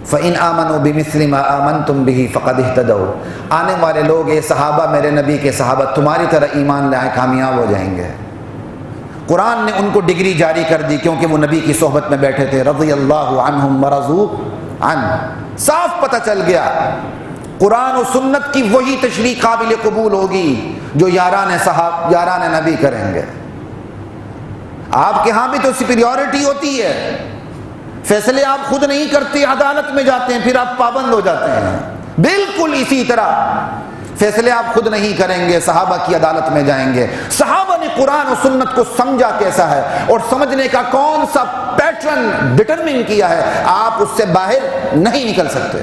فَإِنْ آمَنُوا بِمِثْلِ مَا آمَنْتُمْ بِهِ فَقَدْ اهْتَدَوْا. آنے والے لوگ یہ صحابہ، میرے نبی کے صحابہ تمہاری طرح ایمان لائیں، کامیاب ہو جائیں گے. قرآن نے ان کو ڈگری جاری کر دی کیونکہ وہ نبی کی صحبت میں بیٹھے تھے. رضی اللہ عنہم ورضوا عنہ. صاف پتہ چل گیا قرآن و سنت کی وہی تشریح قابل قبول ہوگی جو یاران نبی کریں گے. آپ کے ہاں بھی تو سپیریورٹی ہوتی ہے. فیصلے آپ خود نہیں کرتے، عدالت میں جاتے ہیں، پھر آپ پابند ہو جاتے ہیں. بالکل اسی طرح فیصلے آپ خود نہیں کریں گے، صحابہ کی عدالت میں جائیں گے. صحابہ نے قرآن و سنت کو سمجھا کیسا ہے اور سمجھنے کا کون سا پیٹرن ڈٹرمن کیا ہے، آپ اس سے باہر نہیں نکل سکتے.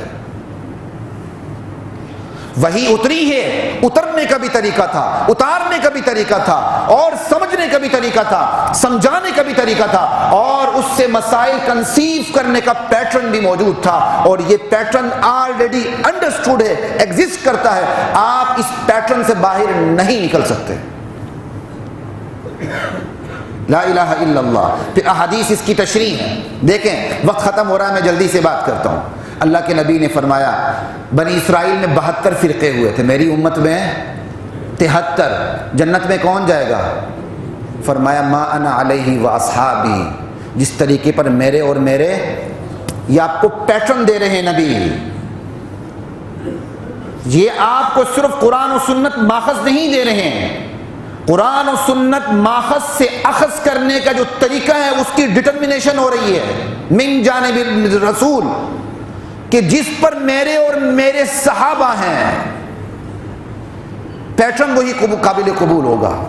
وہی اتری ہے، اترنے کا بھی طریقہ تھا، اتارنے کا بھی طریقہ تھا، اور سمجھنے کا بھی طریقہ تھا، سمجھانے کا بھی طریقہ تھا، اور اس سے مسائل کنسیو کرنے کا پیٹرن بھی موجود تھا. اور یہ پیٹرن آلریڈی انڈرسٹوڈ ہے، ایگزسٹ کرتا ہے. آپ اس پیٹرن سے باہر نہیں نکل سکتے. لا الہ الا اللہ. پھر احادیث اس کی تشریح ہے. دیکھیں وقت ختم ہو رہا ہے، میں جلدی سے بات کرتا ہوں. اللہ کے نبی نے فرمایا بنی اسرائیل میں 72 فرقے ہوئے تھے، میری امت میں 73. جنت میں کون جائے گا؟ فرمایا ما انا علیہ و اصحابی. جس طریقے پر میرے اور میرے، یہ آپ کو پیٹرن دے رہے ہیں نبی. یہ آپ کو صرف قرآن و سنت ماخذ نہیں دے رہے ہیں، قرآن و سنت ماخذ سے اخذ کرنے کا جو طریقہ ہے اس کی ڈٹرمنیشن ہو رہی ہے من جانب رسول، کہ جس پر میرے اور میرے صحابہ ہیں پیٹرن وہی قابل قبول ہوگا.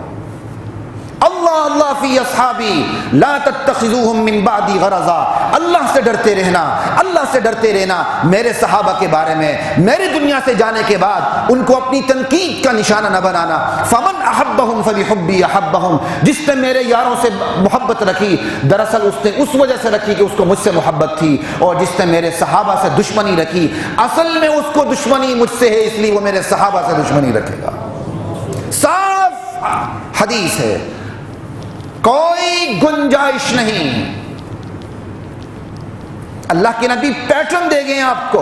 اللہ اللہ فی اصحابی لا تتخذوہم من بعدی غرضا. اللہ سے ڈرتے رہنا، اللہ سے ڈرتے رہنا میرے صحابہ کے بارے میں، میرے دنیا سے جانے کے بعد ان کو اپنی تنقید کا نشانہ نہ بنانا. فمن احبہم فبحبی احبہم. جس نے میرے یاروں سے محبت رکھی، دراصل اس نے اس وجہ سے رکھی کہ اس کو مجھ سے محبت تھی، اور جس نے میرے صحابہ سے دشمنی رکھی اصل میں اس کو دشمنی مجھ سے ہے، اس لیے وہ میرے صحابہ سے دشمنی رکھے گا. صاف حدیث ہے، کوئی گنجائش نہیں. اللہ کے نبی پیٹرن دے گئے آپ کو.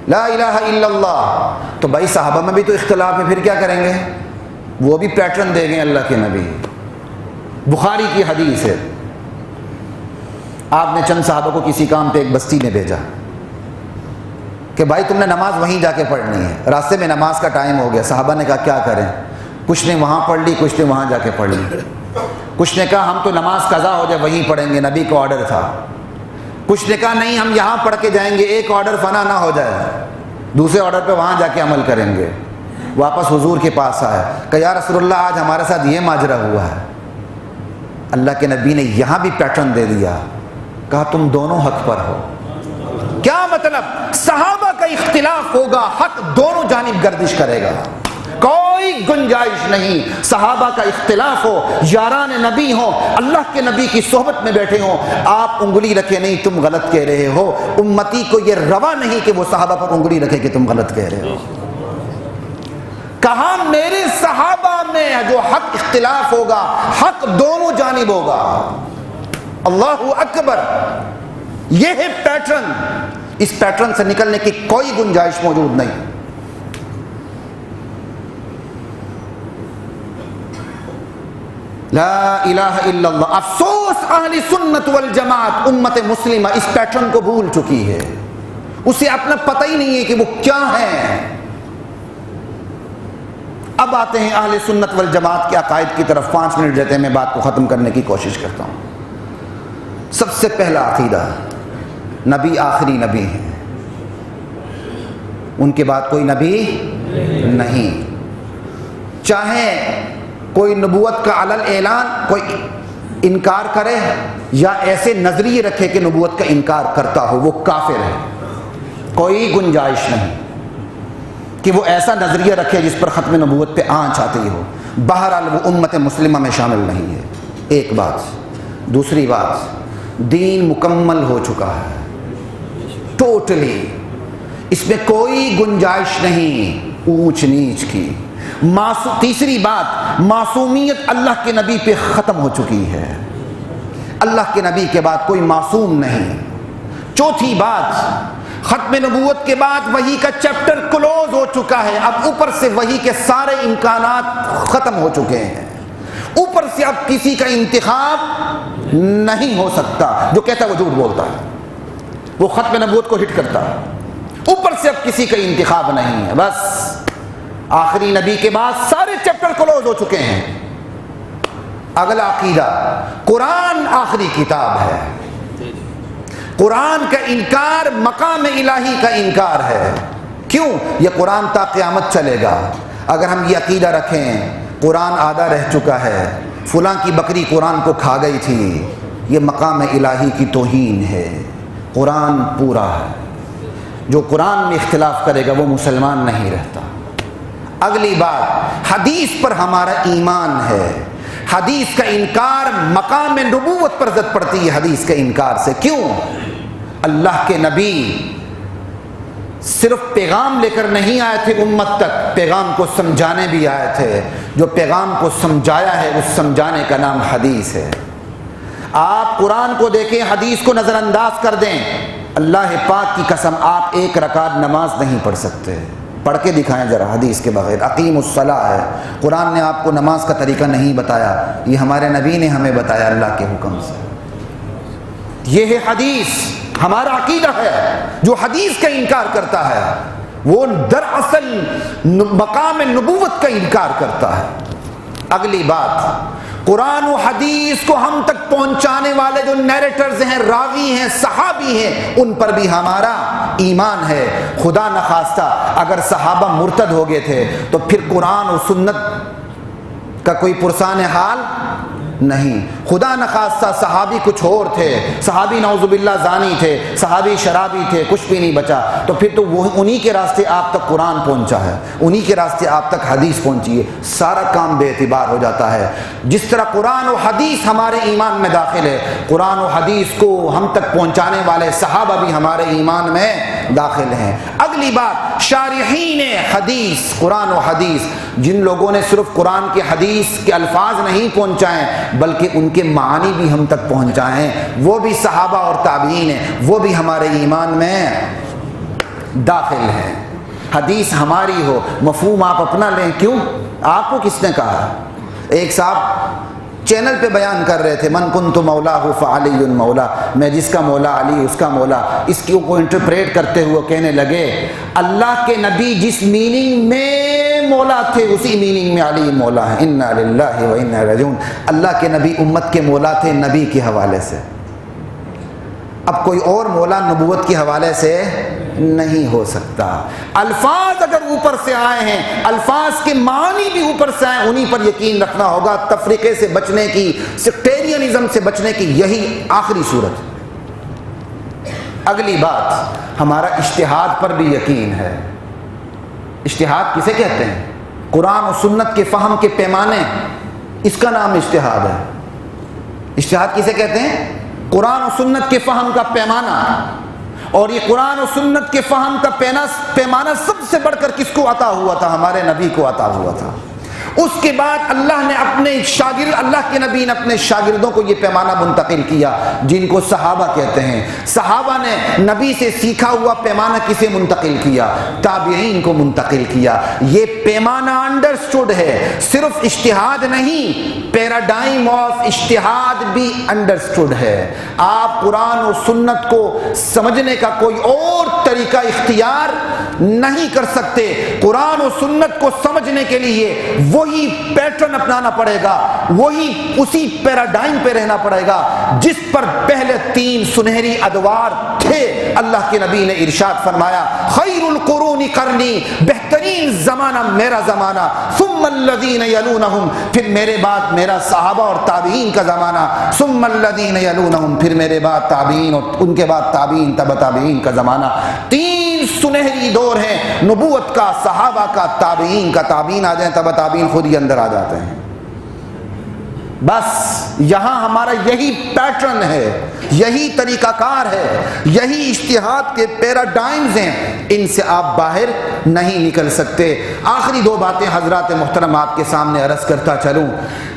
لا الہ الا اللہ. تو بھائی صحابہ میں بھی تو اختلاف ہے، پھر کیا کریں گے؟ وہ بھی پیٹرن دے گئے اللہ کے نبی. بخاری کی حدیث ہے، آپ نے چند صحابہ کو کسی کام پہ ایک بستی میں بھیجا کہ بھائی تم نے نماز وہیں جا کے پڑھنی ہے. راستے میں نماز کا ٹائم ہو گیا. صحابہ نے کہا کیا کریں؟ کچھ نے وہاں پڑھ لی، کچھ نے وہاں جا کے پڑھ لی. کچھ نے کہا ہم تو نماز قضا ہو جائے وہیں پڑھیں گے، نبی کا آرڈر تھا۔ کچھ نے کہا نہیں ہم یہاں پڑھ کے جائیں گے، ایک آرڈر فنا نہ ہو جائے، دوسرے آرڈر پہ وہاں جا کے عمل کریں گے۔ واپس حضور کے پاس آئے کہ یا رسول اللہ آج ہمارے ساتھ یہ ماجرا ہوا ہے۔ اللہ کے نبی نے یہاں بھی پیٹرن دے دیا، کہا تم دونوں حق پر ہو۔ کیا مطلب؟ صحابہ کا اختلاف ہوگا، حق دونوں جانب گردش کرے گا، کوئی گنجائش نہیں۔ صحابہ کا اختلاف ہو، یاران نبی ہو، اللہ کے نبی کی صحبت میں بیٹھے ہوں، آپ انگلی رکھے نہیں تم غلط کہہ رہے ہو، امتی کو یہ روا نہیں کہ وہ صحابہ پر انگلی رکھے کہ تم غلط کہہ رہے ہو۔ کہا میرے صحابہ میں جو حق اختلاف ہوگا، حق دونوں جانب ہوگا۔ اللہ اکبر، یہ ہے پیٹرن، اس پیٹرن سے نکلنے کی کوئی گنجائش موجود نہیں۔ لا الہ الا اللہ۔ افسوس اہل سنت والجماعت، امت مسلمہ اس پیٹرن کو بھول چکی ہے، اسے اپنا پتہ ہی نہیں ہے کہ وہ کیا ہے۔ اب آتے ہیں اہل سنت والجماعت کے عقائد کی طرف، 5 منٹ دیتے ہیں، میں بات کو ختم کرنے کی کوشش کرتا ہوں۔ سب سے پہلا عقیدہ، نبی آخری نبی ہیں، ان کے بعد کوئی نبی نہیں۔ چاہے کوئی نبوت کا علل اعلان کوئی انکار کرے یا ایسے نظریے رکھے کہ نبوت کا انکار کرتا ہو، وہ کافر ہے، کوئی گنجائش نہیں کہ وہ ایسا نظریہ رکھے جس پر ختم نبوت پہ آنچ آتی ہو۔ بہرحال وہ امت مسلمہ میں شامل نہیں ہے، ایک بات۔ دوسری بات، دین مکمل ہو چکا ہے ٹوٹلی، اس میں کوئی گنجائش نہیں اونچ نیچ کی۔ تیسری بات، معصومیت اللہ کے نبی پہ ختم ہو چکی ہے، اللہ کے نبی کے بعد کوئی معصوم نہیں۔ چوتھی بات، ختم نبوت کے بعد وحی کا چیپٹر کلوز ہو چکا ہے، اب اوپر سے وحی کے سارے امکانات ختم ہو چکے ہیں، اوپر سے اب کسی کا انتخاب نہیں ہو سکتا۔ جو کہتا ہے وہ جھوٹ بولتا ہے، وہ ختم نبوت کو ہٹ کرتا ہے، اوپر سے اب کسی کا انتخاب نہیں ہے، بس آخری نبی کے بعد سارے چیپٹر کلوز ہو چکے ہیں۔ اگلا عقیدہ، قرآن آخری کتاب ہے، قرآن کا انکار مقام الہی کا انکار ہے۔ کیوں؟ یہ قرآن تا قیامت چلے گا۔ اگر ہم یہ عقیدہ رکھیں قرآن آدھا رہ چکا ہے، فلاں کی بکری قرآن کو کھا گئی تھی، یہ مقام الہی کی توہین ہے۔ قرآن پورا ہے، جو قرآن میں اختلاف کرے گا وہ مسلمان نہیں رہتا۔ اگلی بات، حدیث پر ہمارا ایمان ہے، حدیث کا انکار مقام نبوت پر زد پڑتی ہے حدیث کے انکار سے۔ کیوں؟ اللہ کے نبی صرف پیغام لے کر نہیں آئے تھے امت تک، پیغام کو سمجھانے بھی آئے تھے۔ جو پیغام کو سمجھایا ہے اس سمجھانے کا نام حدیث ہے۔ آپ قرآن کو دیکھیں، حدیث کو نظر انداز کر دیں، اللہ پاک کی قسم آپ ایک رکعت نماز نہیں پڑھ سکتے۔ پڑھ کے دکھائیں ذرا حدیث کے بغیر۔ اقیم الصلاۃ ہے، قرآن نے آپ کو نماز کا طریقہ نہیں بتایا، یہ ہمارے نبی نے ہمیں بتایا اللہ کے حکم سے۔ یہ ہے حدیث، ہمارا عقیدہ ہے۔ جو حدیث کا انکار کرتا ہے وہ دراصل مقام نبوت کا انکار کرتا ہے۔ اگلی بات، قرآن و حدیث کو ہم تک پہنچانے والے جو نیریٹرز ہیں، راوی ہیں، صحابی ہیں، ان پر بھی ہمارا ایمان ہے۔ خدا نخواستہ اگر صحابہ مرتد ہو گئے تھے تو پھر قرآن و سنت کا کوئی پرسان حال نہیں۔ خدا نخواستہ صحابی کچھ اور تھے، صحابی نعوذ باللہ زانی تھے، صحابی شرابی تھے، کچھ بھی نہیں بچا، تو پھر تو وہ انہی کے راستے آپ تک قرآن پہنچا ہے، انہی کے راستے آپ تک حدیث پہنچی ہے، سارا کام بے اعتبار ہو جاتا ہے۔ جس طرح قرآن و حدیث ہمارے ایمان میں داخل ہے، قرآن و حدیث کو ہم تک پہنچانے والے صحابہ بھی ہمارے ایمان میں داخل ہیں۔ اگلی بات، شارحین حدیث، قرآن و حدیث، جن لوگوں نے صرف قرآن کے حدیث کے الفاظ نہیں پہنچائے بلکہ ان کے معانی بھی ہم تک پہنچائیں، وہ بھی صحابہ اور تابعین ہیں، وہ بھی ہمارے ایمان میں داخل ہیں۔ حدیث ہماری ہو، مفہوم آپ اپنا لیں، کیوں؟ آپ کو کس نے کہا؟ ایک صاحب چینل پہ بیان کر رہے تھے، من کنت مولاہ فعلی مولا، میں جس کا مولا علی اس کا مولا۔ اس کو انٹرپریٹ کرتے ہوئے کہنے لگے اللہ کے نبی جس میننگ میں مولا تھے اسی میننگ میں علی مولا ہے. انا للہ و انا الیہ راجعون. اللہ کے نبی امت کے مولا تھے نبی کے حوالے سے. اب کوئی اور مولا نبوت کے حوالے سے نہیں ہو سکتا. الفاظ اگر اوپر سے آئے ہیں، الفاظ کے معنی بھی اوپر سے آئے، انہی پر یقین رکھنا ہوگا. تفریقے سے بچنے کی، سیکٹیرینزم سے بچنے کی یہی آخری صورت. اگلی بات، ہمارا اجتہاد پر بھی یقین ہے. اجتہاد کسے کہتے ہیں؟ قرآن و سنت کے فہم کے پیمانے، اس کا نام اجتہاد ہے. اجتہاد کسے کہتے ہیں؟ قرآن و سنت کے فہم کا پیمانہ. اور یہ قرآن و سنت کے فہم کا پیمانہ سب سے بڑھ کر کس کو عطا ہوا تھا؟ ہمارے نبی کو عطا ہوا تھا. اس کے بعد اللہ نے اللہ کے نبی نے اپنے شاگردوں کو یہ پیمانہ منتقل کیا جن کو صحابہ کہتے ہیں. صحابہ نے نبی سے سیکھا ہوا پیمانہ کسے منتقل کیا؟ تابعین کو منتقل کیا. یہ پیمانہ انڈرسٹوڈ ہے، صرف اجتہاد نہیں، پیراڈائم آف اجتہاد بھی انڈرسٹوڈ ہے. آپ قرآن و سنت کو سمجھنے کا کوئی اور طریقہ اختیار نہیں کر سکتے. قرآن و سنت کو سمجھنے کے لیے وہی پیٹرن اپنانا پڑے گا، وہی اسی پیراڈائم پہ رہنا پڑے گا جس پر پہلے 3 سنہری ادوار تھے. اللہ کے نبی نے ارشاد فرمایا خیر القرون قرنی، بہترین زمانہ میرا زمانہ، ثم الذین یلونہم، پھر میرے بعد میرا صحابہ اور تابعین کا زمانہ، ثم الذین یلونہم، پھر میرے بعد تابعین اور ان کے بعد تابعین تبع تابعین کا زمانہ. 3 سنہری دور ہیں نبوت کا، صحابہ کا، تابعین کا. تابعین آ جائیں تبع تابعین خود ہی اندر آ جاتے ہیں. بس یہاں ہمارا یہی پیٹرن ہے، یہی طریقہ کار ہے، یہی اجتہاد کے پیراڈائمز ہیں. ان سے آپ باہر نہیں نکل سکتے. آخری 2 باتیں حضرات محترم آپ کے سامنے عرض کرتا چلوں.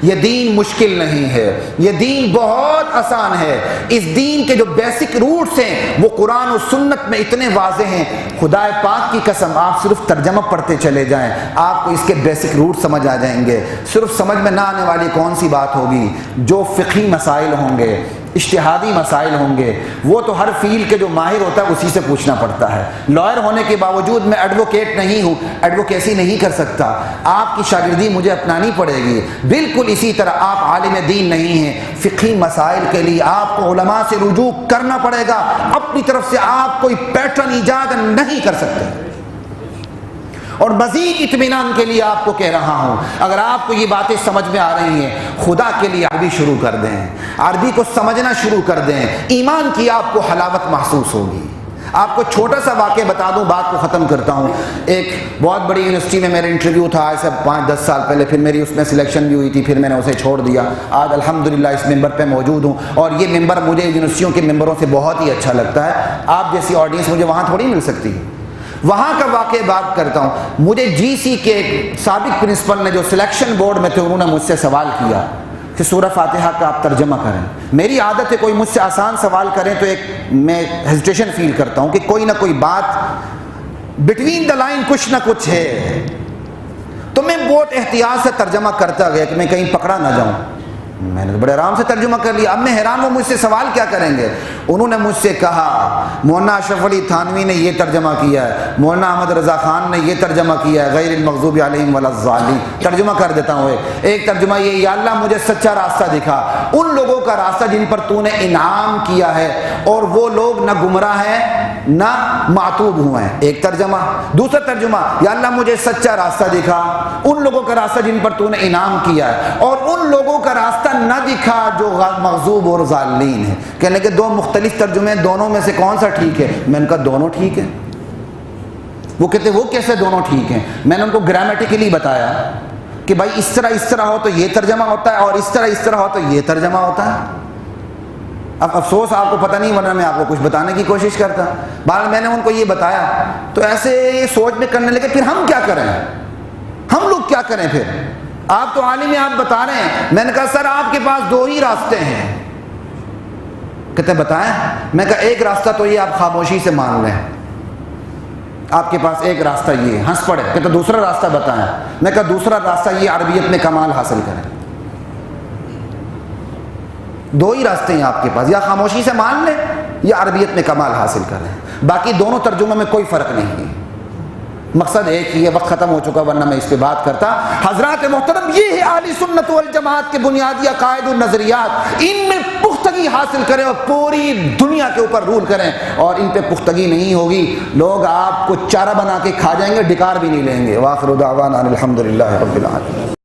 یہ دین مشکل نہیں ہے، یہ دین بہت آسان ہے. اس دین کے جو بیسک روٹس ہیں وہ قرآن و سنت میں اتنے واضح ہیں. خدا پاک کی قسم آپ صرف ترجمہ پڑھتے چلے جائیں، آپ کو اس کے بیسک روٹ سمجھ آ جائیں گے. صرف سمجھ میں نہ آنے والی کون سی بات ہوگی؟ جو فقہی مسائل ہوں گے، اجتہادی مسائل ہوں گے، وہ تو ہر فیلڈ کے جو ماہر ہوتا ہے اسی سے پوچھنا پڑتا ہے. لائر ہونے کے باوجود میں ایڈوکیٹ نہیں ہوں، ایڈوکیسی نہیں کر سکتا. آپ کی شاگردی مجھے اپنانی پڑے گی. بالکل اسی طرح آپ عالم دین نہیں ہیں، فقہی مسائل کے لیے آپ کو علماء سے رجوع کرنا پڑے گا. اپنی طرف سے آپ کوئی پیٹرن ایجاد نہیں کر سکتے. اور مزید اطمینان کے لیے آپ کو کہہ رہا ہوں، اگر آپ کو یہ باتیں سمجھ میں آ رہی ہیں، خدا کے لیے عربی شروع کر دیں، عربی کو سمجھنا شروع کر دیں. ایمان کی آپ کو حلاوت محسوس ہوگی. آپ کو چھوٹا سا واقعہ بتا دوں، بات کو ختم کرتا ہوں. ایک بہت بڑی یونیورسٹی میں میرا انٹرویو تھا، ایسے 5-10 سال پہلے. پھر میری اس میں سلیکشن بھی ہوئی تھی، پھر میں نے اسے چھوڑ دیا. آج الحمدللہ اس ممبر پہ موجود ہوں، اور یہ ممبر مجھے یونیورسٹیوں کے ممبروں سے بہت ہی اچھا لگتا ہے. آپ جیسی آڈینس مجھے وہاں تھوڑی مل سکتی. وہاں کا واقعہ بات کرتا ہوں. مجھے جی سی کے ایک سابق پرنسپل نے جو سلیکشن بورڈ میں تھے، انہوں نے مجھ سے سوال کیا کہ سورہ فاتحہ کا آپ ترجمہ کریں. میری عادت ہے کوئی مجھ سے آسان سوال کریں تو ایک میں ہیزیٹیشن فیل کرتا ہوں کہ کوئی نہ کوئی بات بٹوین دا لائن کچھ نہ کچھ ہے. تو میں بہت احتیاط سے ترجمہ کرتا گیا کہ میں کہیں پکڑا نہ جاؤں. میں نے بڑے آرام سے ترجمہ کر لیا. اب میں حیران ہوں مجھ سے سوال کیا کریں گے. انہوں نے مجھ سے کہا مولانا اشرف علی تھانوی نے یہ ترجمہ کیا ہے، مولانا احمد رضا خان نے یہ ترجمہ کیا ہے، غیر المغضوب علیہم ولا الضالین. ترجمہ کر دیتا ہوں. ایک ترجمہ یہ، یا اللہ مجھے سچا راستہ دکھا، ان لوگوں کا راستہ جن پر تو نے انعام کیا ہے اور وہ لوگ نہ گمراہ ہیں نہ معتوب ہوئے ہیں. ایک ترجمہ. دوسرا ترجمہ، یا اللہ مجھے سچا راستہ دکھا، ان لوگوں کا راستہ جن پر تو نے انعام کیا ہے، اور ان لوگوں کا راستہ نہ دکھا جو مغضوب اور ضالین ہے. کہنے کہ 2 مختلف ترجمے، دونوں میں سے کون سا ٹھیک ہے؟ میں نے کہا دونوں ٹھیک ہیں. وہ کہتے وہ کیسے دونوں ٹھیک ہیں؟ میں نے ان کو گرامیٹیکلی بتایا کہ بھائی اس طرح ہو تو یہ ترجمہ ہوتا ہے، اور اس طرح ہو تو یہ ترجمہ ہوتا ہے. اب افسوس آپ کو پتہ نہیں، ورنہ میں آپ کو کچھ بتانے کی کوشش کرتا. بہرحال میں نے ان کو یہ بتایا تو ایسے سوچ میں کرنے لگے پھر ہم کیا کریں، ہم لوگ کیا کریں پھر؟ آپ تو عالم ہیں، آپ بتا رہے ہیں. میں نے کہا سر آپ کے پاس 2 ہی راستے ہیں. کہتے بتائیں. میں کہا ایک راستہ تو یہ آپ خاموشی سے مان لیں، آپ کے پاس ایک راستہ یہ. ہنس پڑے. کہتے دوسرا راستہ بتائیں. میں کہا دوسرا راستہ یہ عربیت میں کمال حاصل کریں. 2 ہی راستے ہیں آپ کے پاس، یا خاموشی سے مان لیں یا عربیت میں کمال حاصل کریں. باقی دونوں ترجمے میں کوئی فرق نہیں ہے. مقصد ایک ہی ہے، وقت ختم ہو چکا ورنہ میں اس پہ بات کرتا۔ حضرات محترم، یہ ہے اہل سنت والجماعت کے بنیادی عقائد و نظریات، ان میں پختگی حاصل کریں اور پوری دنیا کے اوپر رول کریں، اور ان پہ پختگی نہیں ہوگی لوگ آپ کو چارہ بنا کے کھا جائیں گے، ڈکار بھی نہیں لیں گے۔ وآخر دعوانا الحمدللہ رب العالمین۔